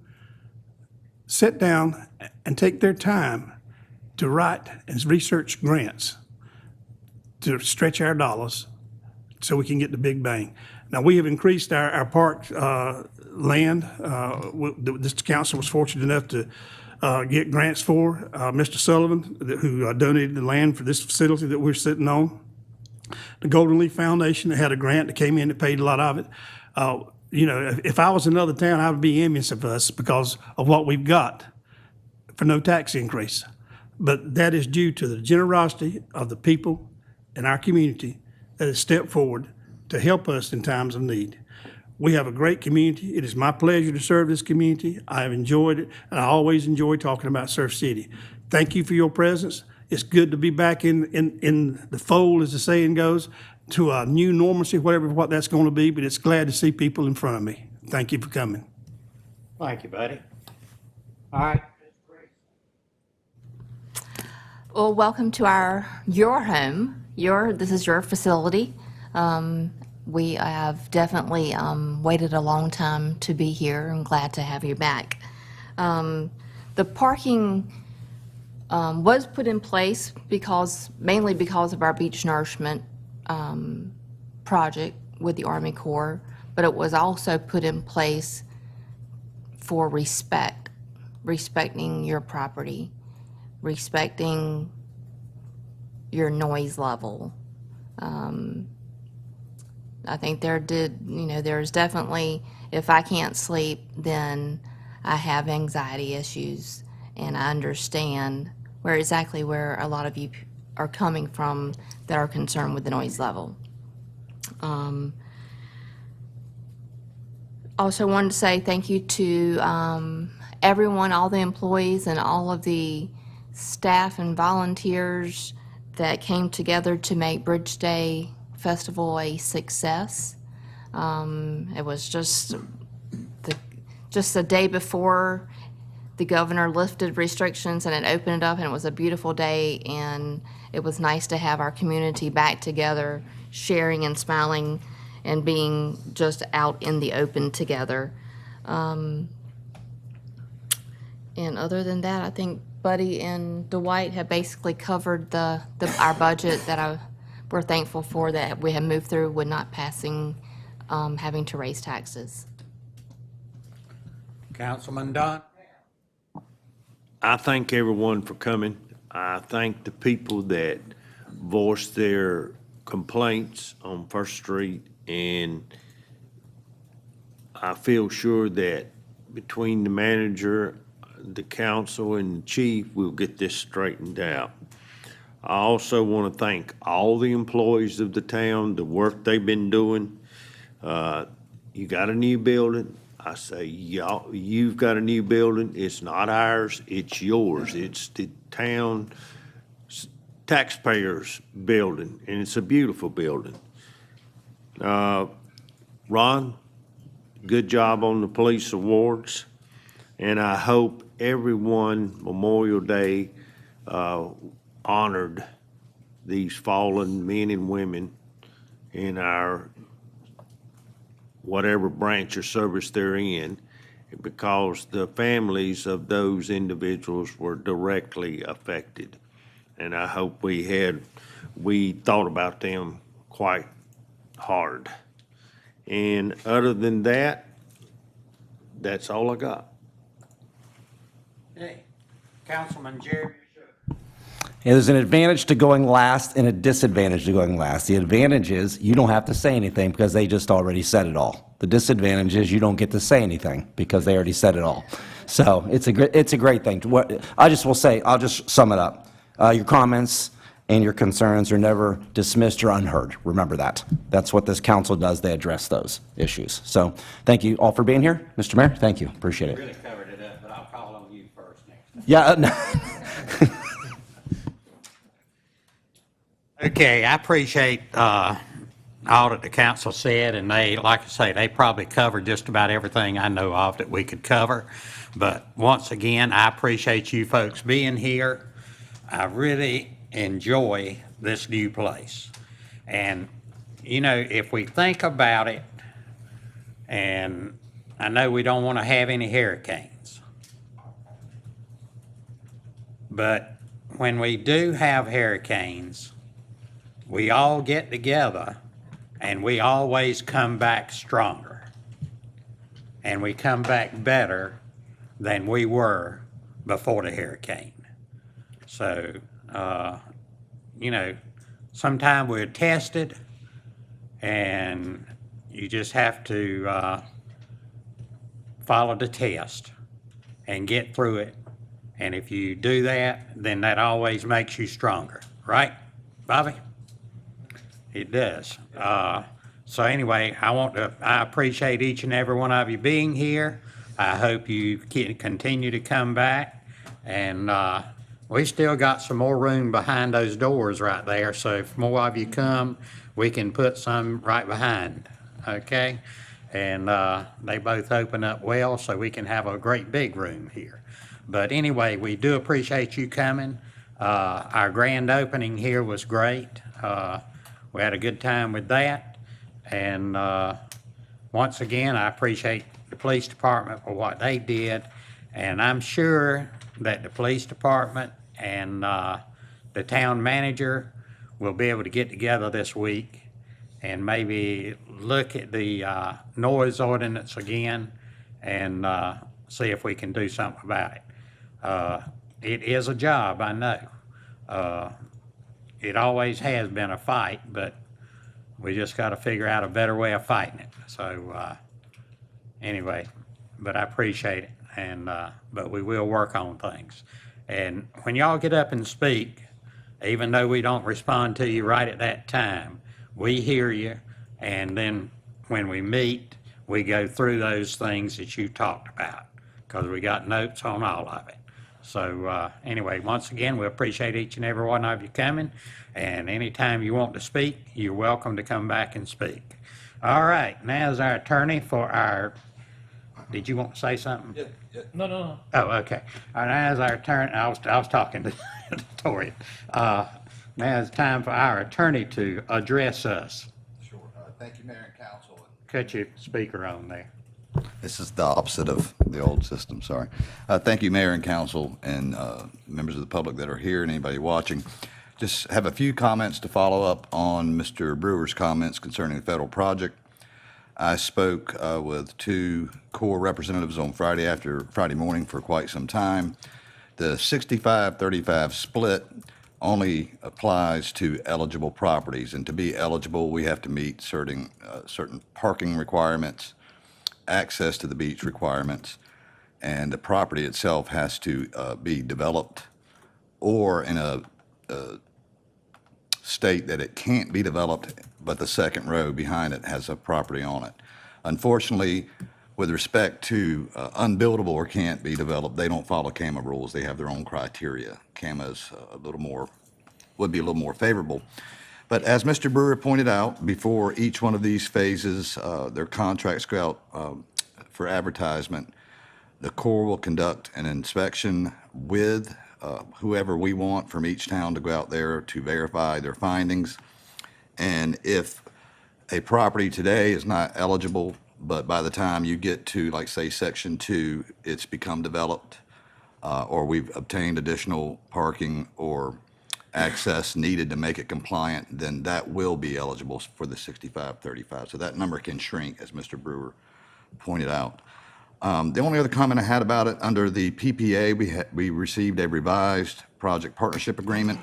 sit down and take their time to write and research grants to stretch our dollars so we can get the big bang. Now, we have increased our park land. This council was fortunate enough to get grants for. Mr. Sullivan, who donated the land for this facility that we're sitting on. The Golden Leaf Foundation had a grant that came in that paid a lot of it. If I was another town, I would be envious of us because of what we've got for no tax increase. But that is due to the generosity of the people in our community that has stepped forward to help us in times of need. We have a great community. It is my pleasure to serve this community. I have enjoyed it, and I always enjoy talking about Surf City. Thank you for your presence. It's good to be back in the fold, as the saying goes, to a new normalcy, what that's going to be, but it's glad to see people in front of me. Thank you for coming. Thank you, buddy. All right. Well, welcome to your home. This is your facility. We have definitely waited a long time to be here. I'm glad to have you back. The parking was put in place mainly because of our beach nourishment project with the Army Corps, but it was also put in place for respecting your property, respecting your noise level. I think there's definitely, if I can't sleep, then I have anxiety issues, and I understand where a lot of you are coming from that are concerned with the noise level. Also wanted to say thank you to everyone, all the employees and all of the staff and volunteers that came together to make Bridge Day Festival a success. It was just the day before the governor lifted restrictions and it opened up, and it was a beautiful day, and it was nice to have our community back together, sharing and smiling and being just out in the open together. And other than that, I think Buddy and Dwight have basically covered our budget that we're thankful for, that we have moved through with not passing, having to raise taxes. Councilman Dunn? I thank everyone for coming. I thank the people that voiced their complaints on First Street, and I feel sure that between the manager, the council, and the chief, we'll get this straightened out. I also want to thank all the employees of the town, the work they've been doing. You got a new building. I say, y'all, you've got a new building. It's not ours, it's yours. It's the town taxpayers' building, and it's a beautiful building. Ron, good job on the police awards, and I hope everyone Memorial Day honored these fallen men and women in our whatever branch of service they're in, because the families of those individuals were directly affected. And I hope we thought about them quite hard. And other than that, that's all I got. Hey, Councilman Jerry. Yeah, there's an advantage to going last and a disadvantage to going last. The advantage is you don't have to say anything because they just already said it all. The disadvantage is you don't get to say anything because they already said it all. So it's a great thing. I'll just sum it up. Your comments and your concerns are never dismissed or unheard. Remember that. That's what this council does. They address those issues. So thank you all for being here. Mr. Mayor, thank you. Appreciate it. Really covered it up, but I'll call on you first next time. Yeah. No. Okay, I appreciate all that the council said, and they, like I say, they probably covered just about everything I know of that we could cover. But once again, I appreciate you folks being here. I really enjoy this new place. And, you know, if we think about it, and I know we don't want to have any hurricanes, but when we do have hurricanes, we all get together and we always come back stronger. And we come back better than we were before the hurricane. So, you know, sometimes we're tested and you just have to follow the test and get through it. And if you do that, then that always makes you stronger, right, Bobby? It does. So anyway, I appreciate each and every one of you being here. I hope you can continue to come back. And we still got some more room behind those doors right there. So if more of you come, we can put some right behind, okay? And they both open up well, so we can have a great big room here. But anyway, we do appreciate you coming. Our grand opening here was great. We had a good time with that. And once again, I appreciate the police department for what they did. And I'm sure that the police department and the town manager will be able to get together this week and maybe look at the noise ordinance again and see if we can do something about it. It is a job, I know. It always has been a fight, but we just got to figure out a better way of fighting it. So anyway, but I appreciate it, and but we will work on things. And when y'all get up and speak, even though we don't respond to you right at that time, we hear you, and then when we meet, we go through those things that you talked about, because we got notes on all of it. So anyway, once again, we appreciate each and every one of you coming, and anytime you want to speak, you're welcome to come back and speak. All right, now is our attorney for our, did you want to say something? No. Oh, okay. All right, now is our attorney, I was talking to Tori. Now is time for our attorney to address us. Sure. Thank you, Mayor and Council. Cut your speaker on there. This is the opposite of the old system, sorry. Thank you, Mayor and Council, and members of the public that are here and anybody watching. Just have a few comments to follow up on Mr. Brewer's comments concerning the federal project. I spoke with two Corps representatives on Friday morning for quite some time. The 65-35 split only applies to eligible properties, and to be eligible, we have to meet certain parking requirements, access to the beach requirements, and the property itself has to be developed or in a state that it can't be developed, but the second row behind it has a property on it. Unfortunately, with respect to unbuildable or can't be developed, they don't follow CAMA rules. They have their own criteria. CAMA is would be a little more favorable. But as Mr. Brewer pointed out, before each one of these phases, their contracts go out for advertisement. The Corps will conduct an inspection with whoever we want from each town to go out there to verify their findings. And if a property today is not eligible, but by the time you get to, like, say, Section 2, it's become developed, or we've obtained additional parking or access needed to make it compliant, then that will be eligible for the 65-35. So that number can shrink, as Mr. Brewer pointed out. The only other comment I had about it, under the PPA, we received a revised project partnership agreement.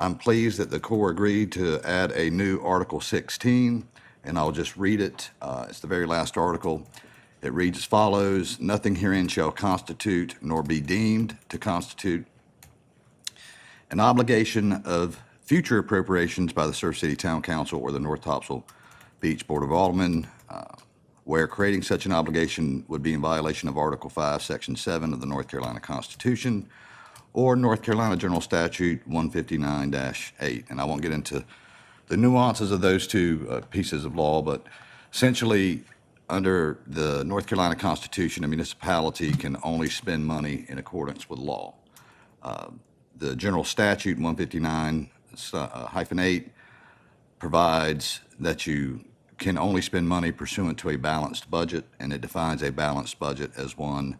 I'm pleased that the Corps agreed to add a new Article 16, and I'll just read it. It's the very last article. It reads as follows: "Nothing herein shall constitute nor be deemed to constitute an obligation of future appropriations by the Surf City Town Council or the North Topsail Beach Board of Aldermen, where creating such an obligation would be in violation of Article 5, Section 7 of the North Carolina Constitution or North Carolina General Statute 159-8. And I won't get into the nuances of those two pieces of law, but essentially, under the North Carolina Constitution, a municipality can only spend money in accordance with law. The General Statute 159-8 provides that you can only spend money pursuant to a balanced budget, and it defines a balanced budget as one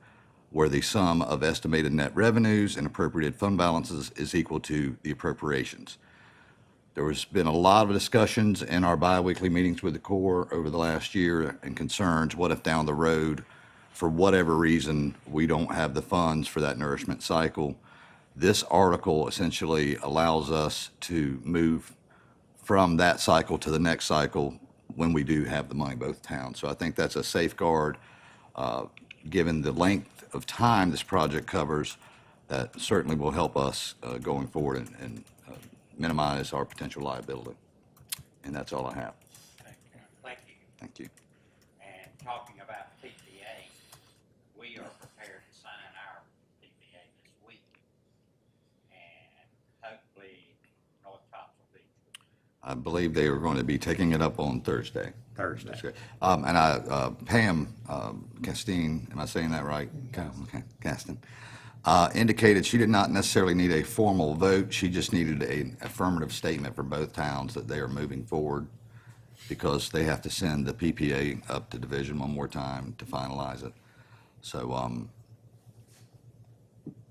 where the sum of estimated net revenues and appropriated fund balances is equal to the appropriations. There has been a lot of discussions in our biweekly meetings with the Corps over the last year and concerns, what if down the road, for whatever reason, we don't have the funds for that nourishment cycle? This article essentially allows us to move from that cycle to the next cycle when we do have the money, both towns. So I think that's a safeguard, given the length of time this project covers, that certainly will help us going forward and minimize our potential liability. And that's all I have. Thank you. Thank you. And talking about PPA, we are prepared to sign our PPA this week. And hopefully North Topsail Beach. I believe they are going to be taking it up on Thursday. Thursday. That's great. And Pam Castine, am I saying that right? Okay, Caston, indicated she did not necessarily need a formal vote. She just needed an affirmative statement from both towns that they are moving forward, because they have to send the PPA up to division one more time to finalize it. So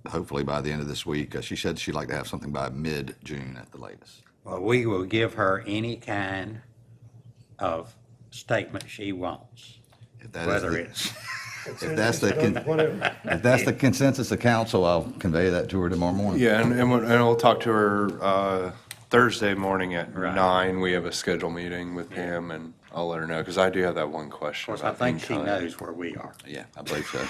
hopefully by the end of this week, she said she'd like to have something by mid-June at the latest. Well, we will give her any kind of statement she wants, If that whether is it's. if that's the consensus of council, I'll convey that to her tomorrow morning. Yeah, and we'll talk to her Thursday morning at 9. We have a scheduled meeting with Pam, and I'll let her know, because I do have that one question. Of course, I think she knows where we are. Yeah, I believe so.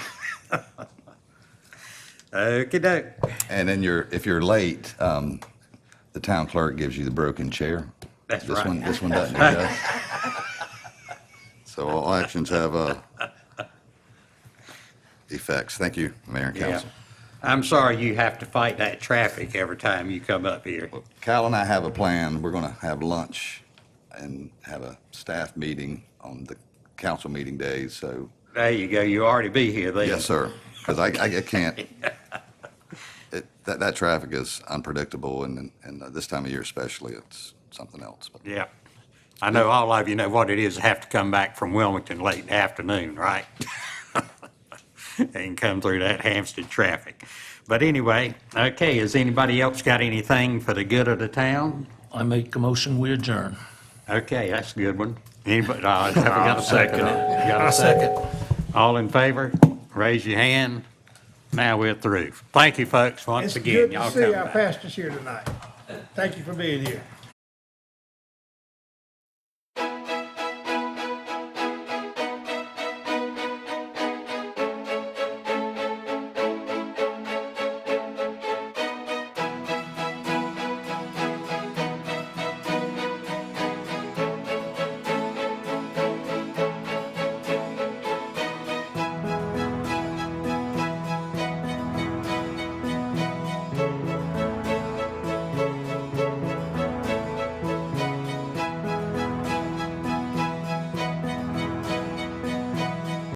Okey-doke. And then if you're late, the town clerk gives you the broken chair. That's this right. This one doesn't. It does. So all actions have effects. Thank you, Mayor and Council. I'm sorry you have to fight that traffic every time you come up here. Cal and I have a plan. We're going to have lunch and have a staff meeting on the council meeting days, so. There you go, you already be here then. Yes, sir, because I can't, that traffic is unpredictable, and this time of year especially, it's something else. But Yeah. I know all of you know what it is to have to come back from Wilmington late in the afternoon, right? And come through that Hampstead traffic. But anyway, okay, has anybody else got anything for the good of the town? I make a motion, we adjourn. Okay, that's a good one. Anybody, have we got I'll a second? second it. You got a second? All in favor? Raise your hand. Now we're through. Thank you, folks, once again. It's good Y'all to see come our back. pastors here tonight. Thank you for being here.